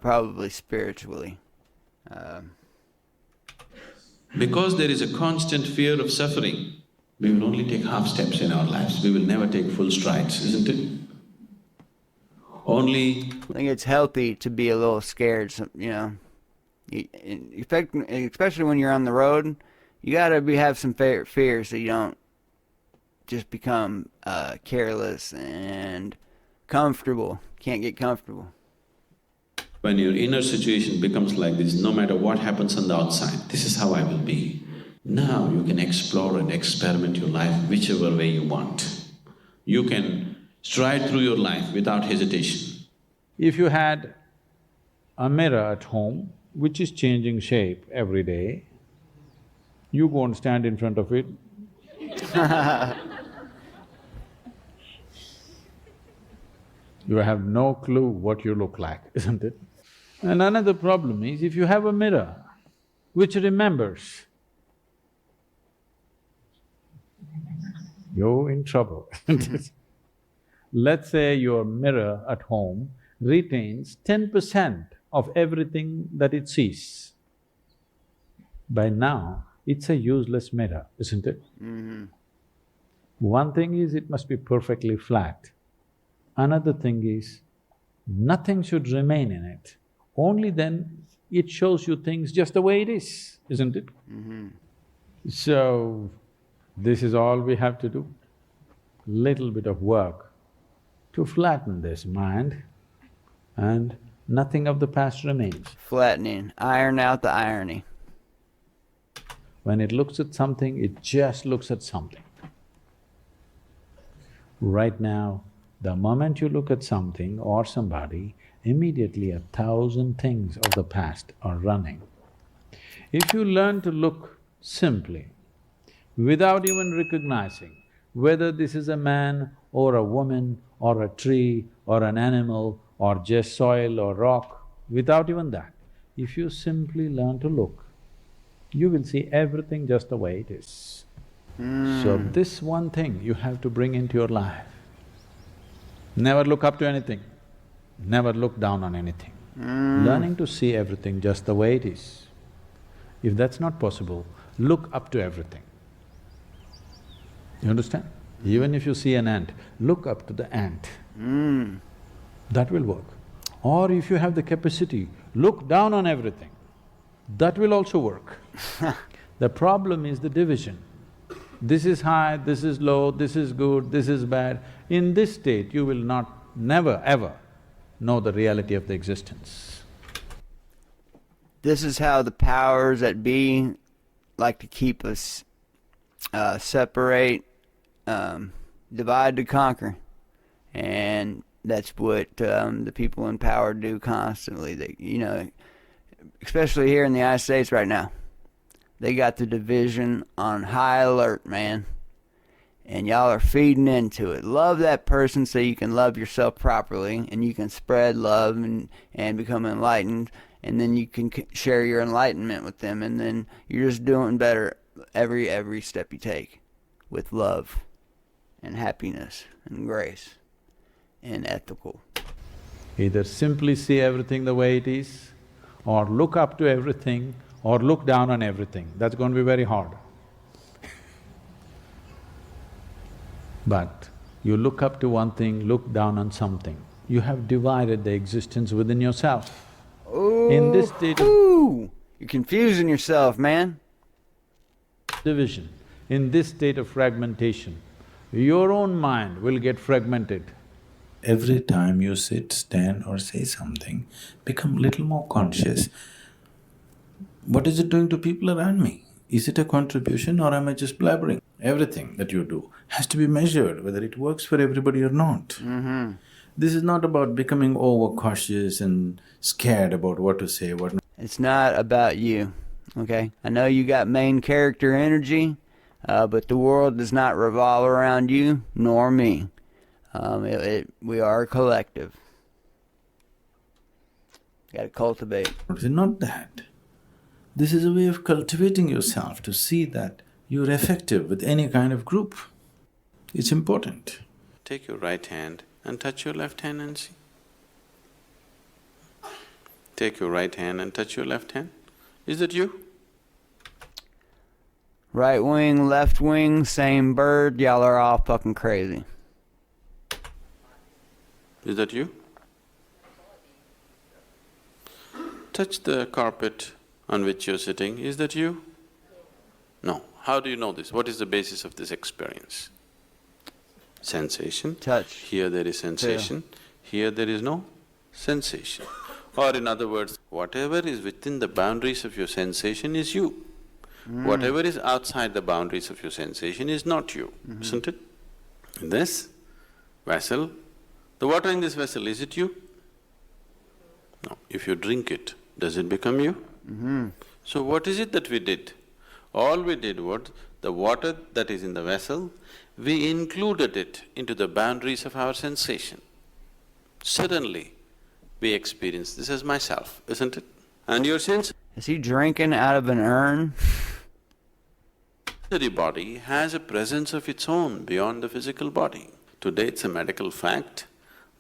probably spiritually. Because there is a constant fear of suffering, we will only take half steps in our lives, we will never take full strides, isn't it? Only… I think it's healthy to be a little scared, you know. Especially when you're on the road, you gotta have some fear so you don't just become careless and comfortable. Can't get comfortable. when your inner situation becomes like this, no matter what happens on the outside, this is how I will be. Now you can explore and experiment your life whichever way you want. You can stride through your life without hesitation. If you had a mirror at home which is changing shape every day, you go and stand in front of it. You have no clue what you look like, isn't it? And another problem is, if you have a mirror which remembers, you're in trouble. Let's say your mirror at home retains 10% of everything that it sees. By now, it's a useless mirror, isn't it? One thing is, it must be perfectly flat. Another thing is, nothing should remain in it. Only then it shows you things just the way it is, isn't it? So, this is all we have to do. Little bit of work to flatten this mind, and nothing of the past remains. Flattening, iron out the irony. When it looks at something, it just looks at something. Right now, the moment you look at something or somebody, immediately 1,000 things of the past are running. If you learn to look simply, without even recognizing, whether this is a man or a woman or a tree or an animal or just soil or rock, without even that, if you simply learn to look, you will see everything just the way it is. So this one thing you have to bring into your life. Never look up to anything, never look down on anything. Learning to see everything just the way it is. If that's not possible, look up to everything. You understand? Even if you see an ant, look up to the ant. That will work. Or if you have the capacity, look down on everything. That will also work. The problem is the division. This is high, this is low, this is good, this is bad. In this state, you will never ever know the reality of the existence. This is how the powers that be like to keep us separate, divide to conquer. And that's what the people in power do constantly. They, especially here in the United States right now, they got the division on high alert, man. And y'all are feeding into it. Love that person so you can love yourself properly, and you can spread love and become enlightened, and then you can share your enlightenment with them, and then you're just doing better every step you take with love and happiness and grace and ethical. Either simply see everything the way it is, or look up to everything, or look down on everything. That's going to be very hard. But you look up to one thing, look down on something. You have divided the existence within yourself. Ooh, In this state of you're confusing yourself, man. division, in this state of fragmentation, your own mind will get fragmented. Every time you sit, stand or say something, become little more conscious. What is it doing to people around me? Is it a contribution or am I just blabbering? Everything that you do has to be measured, whether it works for everybody or not. This is not about becoming overcautious and scared about what to say, what not. It's not about you, okay? I know you got main character energy, but the world does not revolve around you nor me. We are a collective. Gotta cultivate. It's not that. This is a way of cultivating yourself to see that you're effective with any kind of group. It's important. Take your right hand and touch your left hand and see. Take your right hand and touch your left hand. Is that you? Right wing, left wing, same bird, y'all are all fucking crazy. Is that you? Touch the carpet on which you're sitting. Is that you? No. How do you know this? What is the basis of this experience? Sensation. Touch. Here there is sensation. Here there is no sensation. Or in other words, whatever is within the boundaries of your sensation is you. Whatever is outside the boundaries of your sensation is not you, isn't it? In this vessel, the water in this vessel, is it you? No. If you drink it, does it become you? So what is it that we did? All we did was, the water that is in the vessel, we included it into the boundaries of our sensation. Suddenly, we experience this as myself, isn't it? And your sensory Is he drinking out of an urn? body has a presence of its own beyond the physical body. Today it's a medical fact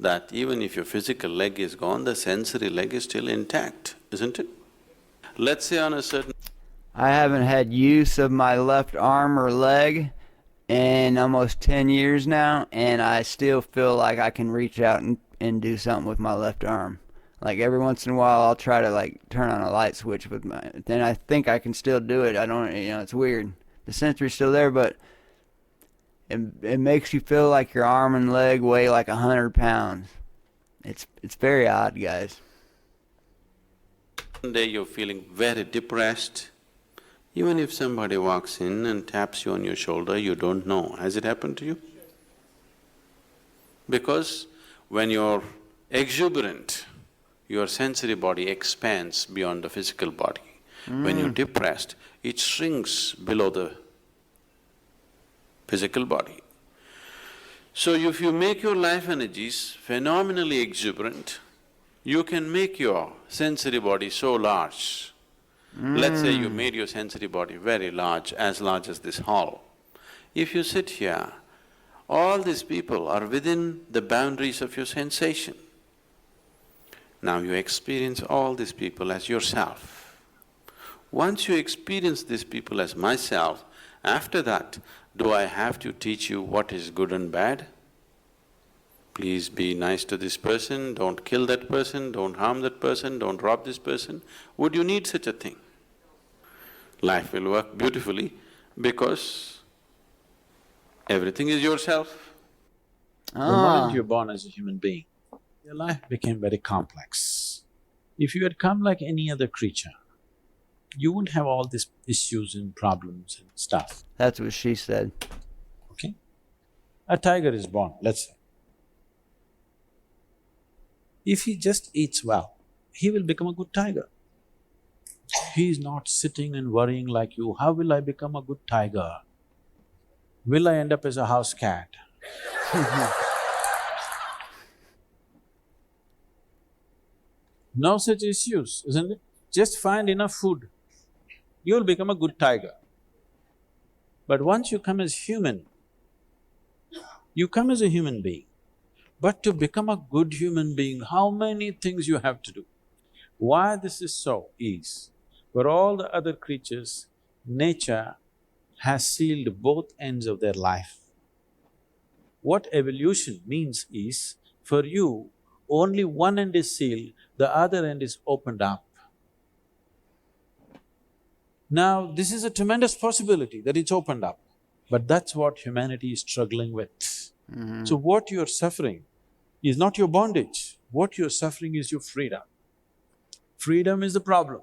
that even if your physical leg is gone, the sensory leg is still intact, isn't it? Let's say on a certain… I haven't had use of my left arm or leg in almost 10 years now, and I still feel like I can reach out and do something with my left arm. Like every once in a while I'll try to like turn on a light switch with my… then I think I can still do it. I don't… it's weird. The sensory's still there, but it makes you feel like your arm and leg weigh like 100 pounds. It's very odd, guys. One day you're feeling very depressed, even if somebody walks in and taps you on your shoulder, you don't know. Has it happened to you? Because when you're exuberant, your sensory body expands beyond the physical body. When you're depressed, it shrinks below the physical body. So if you make your life energies phenomenally exuberant, you can make your sensory body so large. Let's say you made your sensory body very large as this hall. If you sit here, all these people are within the boundaries of your sensation. Now you experience all these people as yourself. Once you experience these people as myself, after that, do I have to teach you what is good and bad? Please be nice to this person, don't kill that person, don't harm that person, don't rob this person. Would you need such a thing? Life will work beautifully because everything is yourself. The moment you're born as a human being, your life became very complex. If you had come like any other creature, you wouldn't have all these issues and problems and stuff. That's what she said. Okay? A tiger is born, let's say. If he just eats well, he will become a good tiger. He is not sitting and worrying like you, how will I become a good tiger? Will I end up as a house cat? No such issues, isn't it? Just find enough food, you'll become a good tiger. But once you come as human, you come as a human being. But to become a good human being, how many things you have to do? Why this is so is, for all the other creatures, nature has sealed both ends of their life. What evolution means is, for you, only one end is sealed, the other end is opened up. Now, this is a tremendous possibility that it's opened up, but that's what humanity is struggling with. So what you're suffering is not your bondage, what you're suffering is your freedom. Freedom is the problem,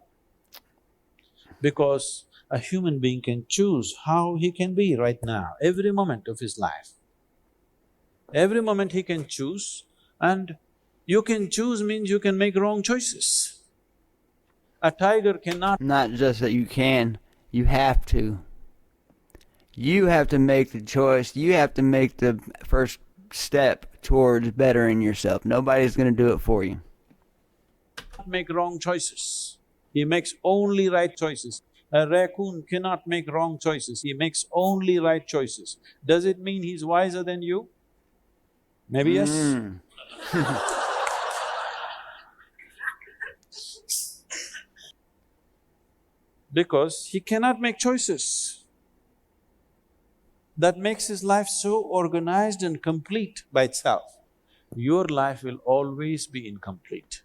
because a human being can choose how he can be right now, every moment of his life. Every moment he can choose, and you can choose means you can make wrong choices. A tiger cannot… Not just that you can, you have to. You have to make the choice, you have to make the first step towards bettering yourself. Nobody's gonna do it for you. make wrong choices. He makes only right choices. A raccoon cannot make wrong choices, he makes only right choices. Does it mean he's wiser than you? Maybe yes. Because he cannot make choices. That makes his life so organized and complete by itself. Your life will always be incomplete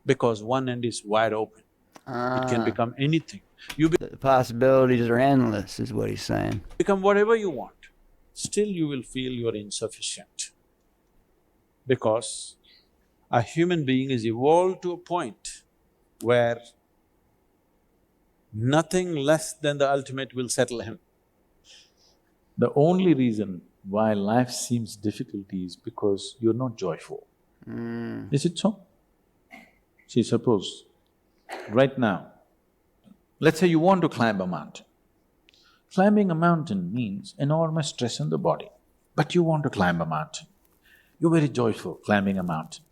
because one end is wide open. It can become anything. You The possibilities are endless, is what he's saying. become whatever you want, still you will feel you're insufficient. Because a human being is evolved to a point where nothing less than the ultimate will settle him. The only reason why life seems difficult is because you're not joyful. Is it so? See, suppose, right now, let's say you want to climb a mountain. Climbing a mountain means enormous stress on the body, but you want to climb a mountain. You're very joyful climbing a mountain.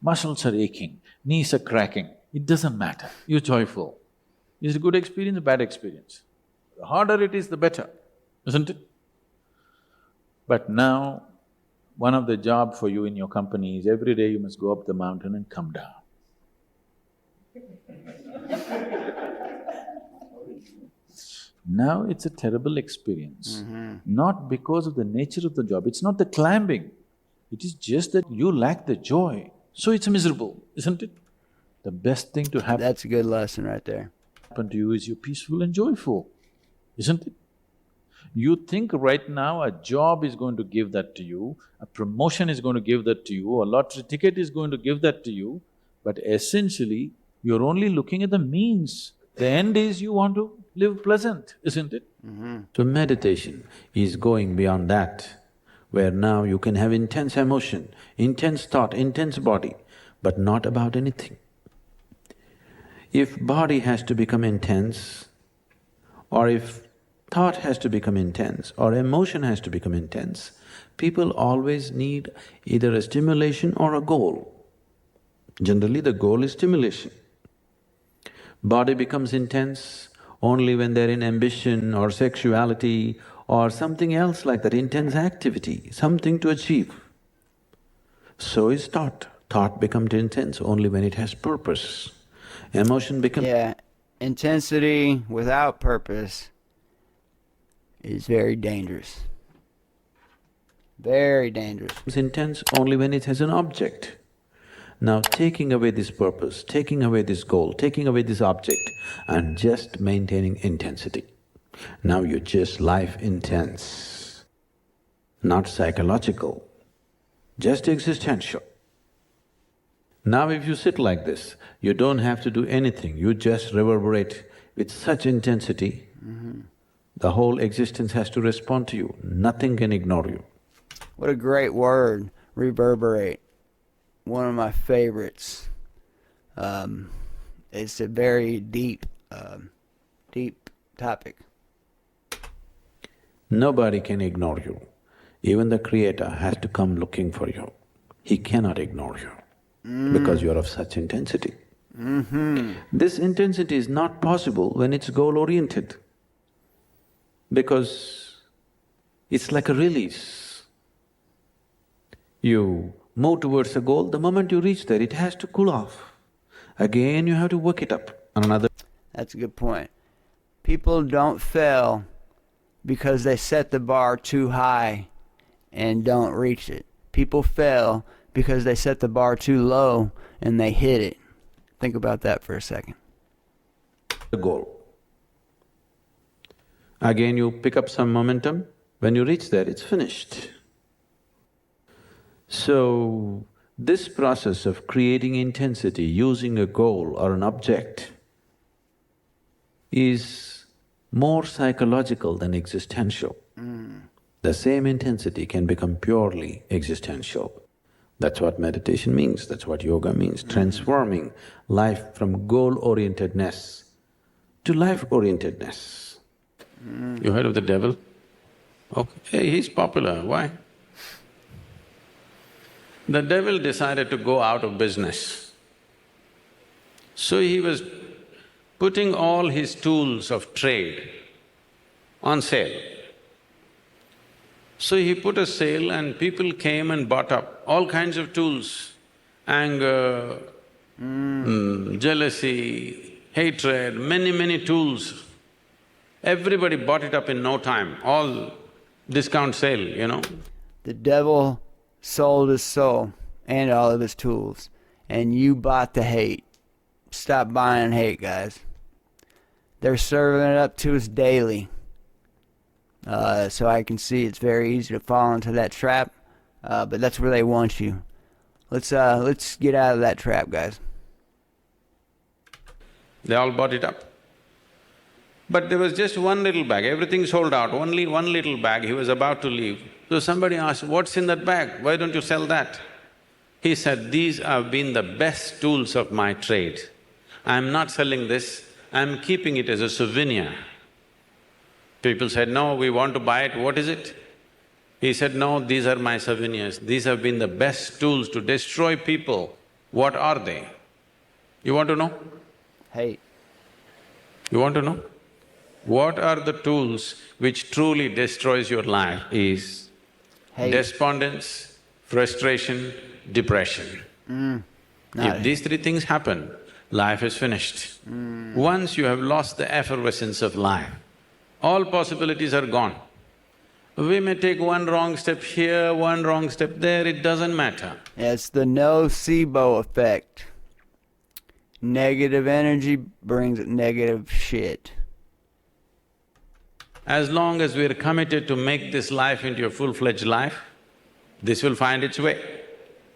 Muscles are aching, knees are cracking, it doesn't matter, you're joyful. Is it a good experience or bad experience? The harder it is, the better, isn't it? But now, one of the job for you in your company is every day you must go up the mountain and come down. Now it's a terrible experience, not because of the nature of the job, it's not the climbing, it is just that you lack the joy, so it's miserable, isn't it? The best thing to happen That's a good lesson right there. to you is you're peaceful and joyful, isn't it? You think right now a job is going to give that to you, a promotion is going to give that to you, a lottery ticket is going to give that to you, but essentially, you're only looking at the means. The end is you want to live pleasant, isn't it? So meditation is going beyond that, where now you can have intense emotion, intense thought, intense body, but not about anything. If body has to become intense, or if thought has to become intense or emotion has to become intense, people always need either a stimulation or a goal. Generally, the goal is stimulation. Body becomes intense only when they're in ambition or sexuality or something else like that, intense activity, something to achieve. So is thought. Thought becomes intense only when it has purpose. Emotion becomes… Yeah, intensity without purpose is very dangerous. Very dangerous. intense only when it has an object. Now taking away this purpose, taking away this goal, taking away this object and just maintaining intensity. Now you're just life intense, not psychological, just existential. Now if you sit like this, you don't have to do anything, you just reverberate with such intensity, the whole existence has to respond to you, nothing can ignore you. What a great word, reverberate. One of my favorites. It's a very deep topic. Nobody can ignore you. Even the Creator has to come looking for you. He cannot ignore you because you are of such intensity. This intensity is not possible when it's goal-oriented because it's like a release. You move towards a goal, the moment you reach there, it has to cool off. Again, you have to work it up on another… That's a good point. People don't fail because they set the bar too high and don't reach it. People fail because they set the bar too low and they hit it. Think about that for a second. goal. Again, you pick up some momentum, when you reach there, it's finished. So, this process of creating intensity using a goal or an object is more psychological than existential. The same intensity can become purely existential. That's what meditation means, that's what yoga means, transforming life from goal-orientedness to life-orientedness. You heard of the devil? Okay, hey, he's popular, why? The devil decided to go out of business. So he was putting all his tools of trade on sale. So he put a sale and people came and bought up all kinds of tools, anger, jealousy, hatred, many tools. Everybody bought it up in no time, all discount sale, you know. The devil sold his soul and all of his tools, and you bought the hate. Stop buying hate, guys. They're serving it up to us daily. So I can see it's very easy to fall into that trap, but that's where they want you. Let's get out of that trap, guys. They all bought it up. But there was just one little bag, everything sold out, only one little bag, he was about to leave. So somebody asked, what's in that bag? Why don't you sell that? He said, these have been the best tools of my trade. I'm not selling this, I'm keeping it as a souvenir. People said, no, we want to buy it, what is it? He said, no, these are my souvenirs, these have been the best tools to destroy people. What are they? You want to know? Hate. You want to know? What are the tools which truly destroys your life is Hate. despondence, frustration, depression. If these three things happen, life is finished. Once you have lost the effervescence of life, all possibilities are gone. We may take one wrong step here, one wrong step there, it doesn't matter. Yeah, it's the nocebo effect. Negative energy brings negative shit. As long as we're committed to make this life into a full-fledged life, this will find its way.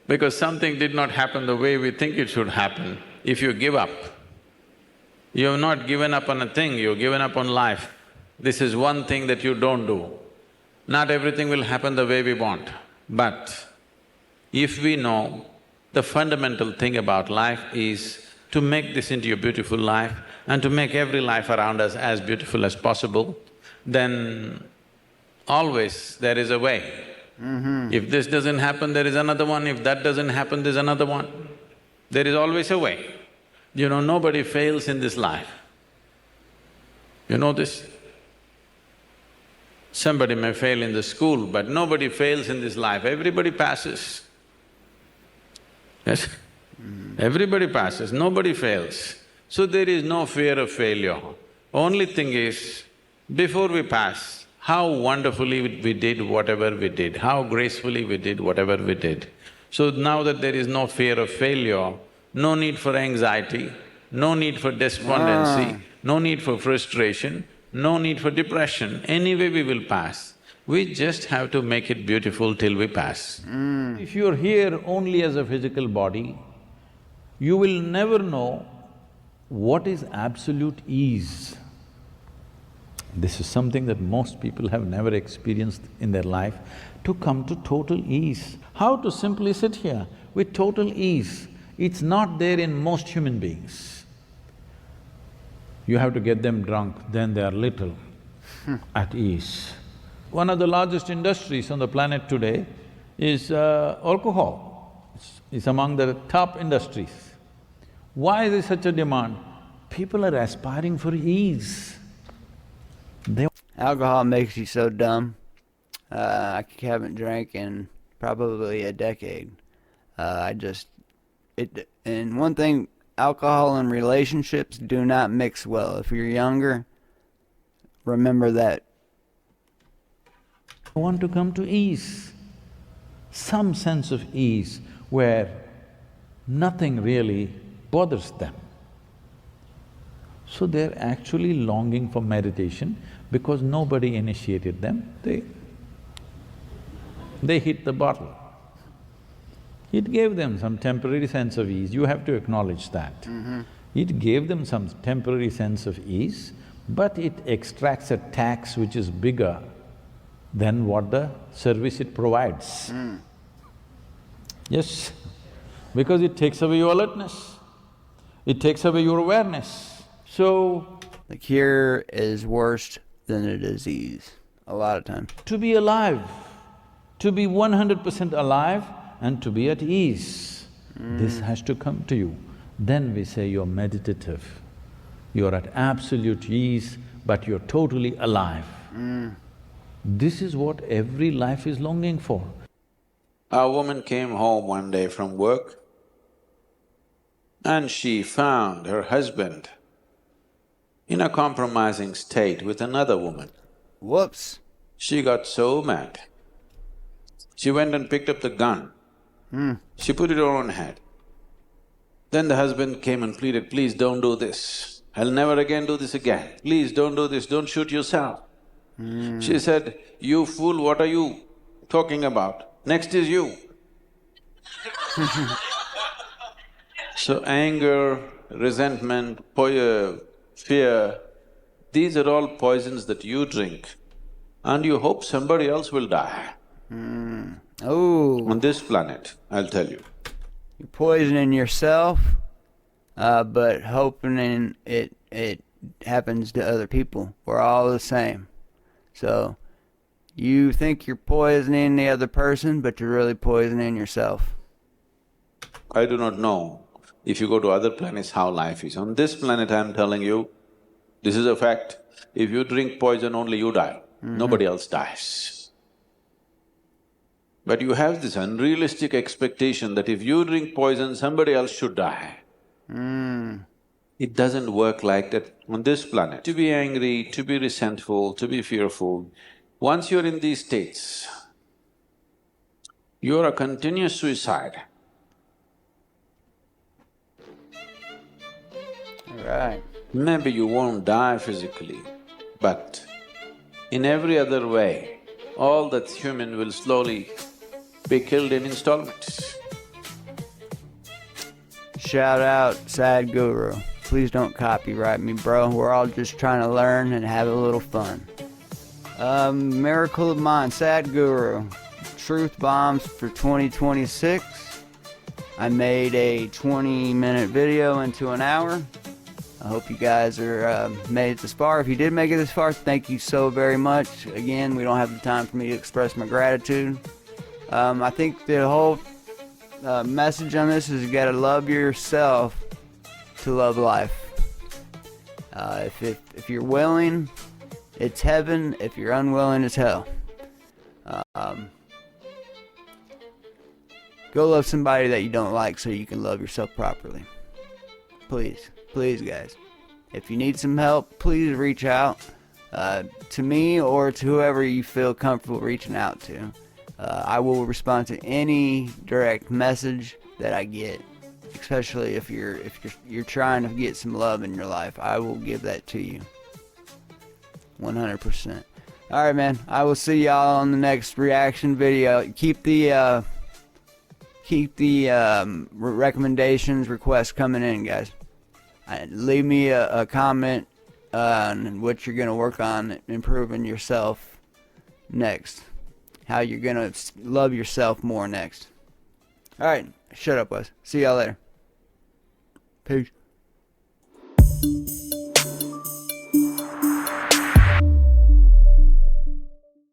Because something did not happen the way we think it should happen, if you give up, you have not given up on a thing, you've given up on life. This is one thing that you don't do. Not everything will happen the way we want, but if we know the fundamental thing about life is to make this into a beautiful life and to make every life around us as beautiful as possible, then always there is a way. If this doesn't happen, there is another one, if that doesn't happen, there's another one. There is always a way. You know, nobody fails in this life. You know this? Somebody may fail in the school, but nobody fails in this life, everybody passes. Yes? Everybody passes, nobody fails. So there is no fear of failure. Only thing is, before we pass, how wonderfully we did whatever we did, how gracefully we did whatever we did. So now that there is no fear of failure, no need for anxiety, no need for despondency, no need for frustration, no need for depression. Anyway we will pass. We just have to make it beautiful till we pass. If you're here only as a physical body, you will never know what is absolute ease. This is something that most people have never experienced in their life, to come to total ease. How to simply sit here with total ease? It's not there in most human beings. You have to get them drunk, then they are little at ease. One of the largest industries on the planet today is alcohol. It's among the top industries. Why is there such a demand? People are aspiring for ease. Alcohol makes you so dumb. I haven't drank in probably a decade. And one thing, alcohol and relationships do not mix well. If you're younger, remember that. I want to come to ease, some sense of ease where nothing really bothers them. So they're actually longing for meditation because nobody initiated them, they hit the bottle. It gave them some temporary sense of ease, you have to acknowledge that. It gave them some temporary sense of ease, but it extracts a tax which is bigger than what the service it provides. Yes, because it takes away your alertness, it takes away your awareness. So… The cure is worse than it is ease, a lot of times. To be alive, to be 100% alive and to be at ease, this has to come to you. Then we say you're meditative, you're at absolute ease, but you're totally alive. This is what every life is longing for. A woman came home one day from work and she found her husband in a compromising state with another woman. Whoops. She got so mad. She went and picked up the gun. She put it on her own head. Then the husband came and pleaded, please don't do this. I'll never again do this again. Please don't do this, don't shoot yourself. She said, you fool, what are you talking about? Next is you. So anger, resentment, fear, these are all poisons that you drink and you hope somebody else will die. Oh. On this planet, I'll tell you. You're poisoning yourself, but hoping it happens to other people. We're all the same. So, you think you're poisoning the other person, but you're really poisoning yourself. I do not know if you go to other planets how life is. On this planet, I'm telling you, this is a fact. If you drink poison, only you die, nobody else dies. But you have this unrealistic expectation that if you drink poison, somebody else should die. It doesn't work like that on this planet. To be angry, to be resentful, to be fearful, once you're in these states, you're a continuous suicide. Right. Maybe you won't die physically, but in every other way, all that's human will slowly be killed in installments. Shout out Sadhguru. Please don't copyright me, bro. We're all just trying to learn and have a little fun. Miracle of Mind, Sadhguru. Truth bombs for 2026. I made a 20-minute video into an hour. I hope you guys are made it this far. If you did make it this far, thank you so very much. Again, we don't have the time for me to express my gratitude. I think the whole message on this is you gotta love yourself to love life. If you're willing, it's heaven. If you're unwilling, it's hell. Go love somebody that you don't like so you can love yourself properly. Please, please, guys. If you need some help, please reach out to me or to whoever you feel comfortable reaching out to. I will respond to any direct message that I get, especially if you're trying to get some love in your life. I will give that to you, 100%. All right, man. I will see y'all on the next reaction video. Keep the recommendations, requests coming in, guys. Leave me a comment on what you're gonna work on improving yourself next. How you're gonna love yourself more next. All right, shut up, Wes. See y'all later. Peace.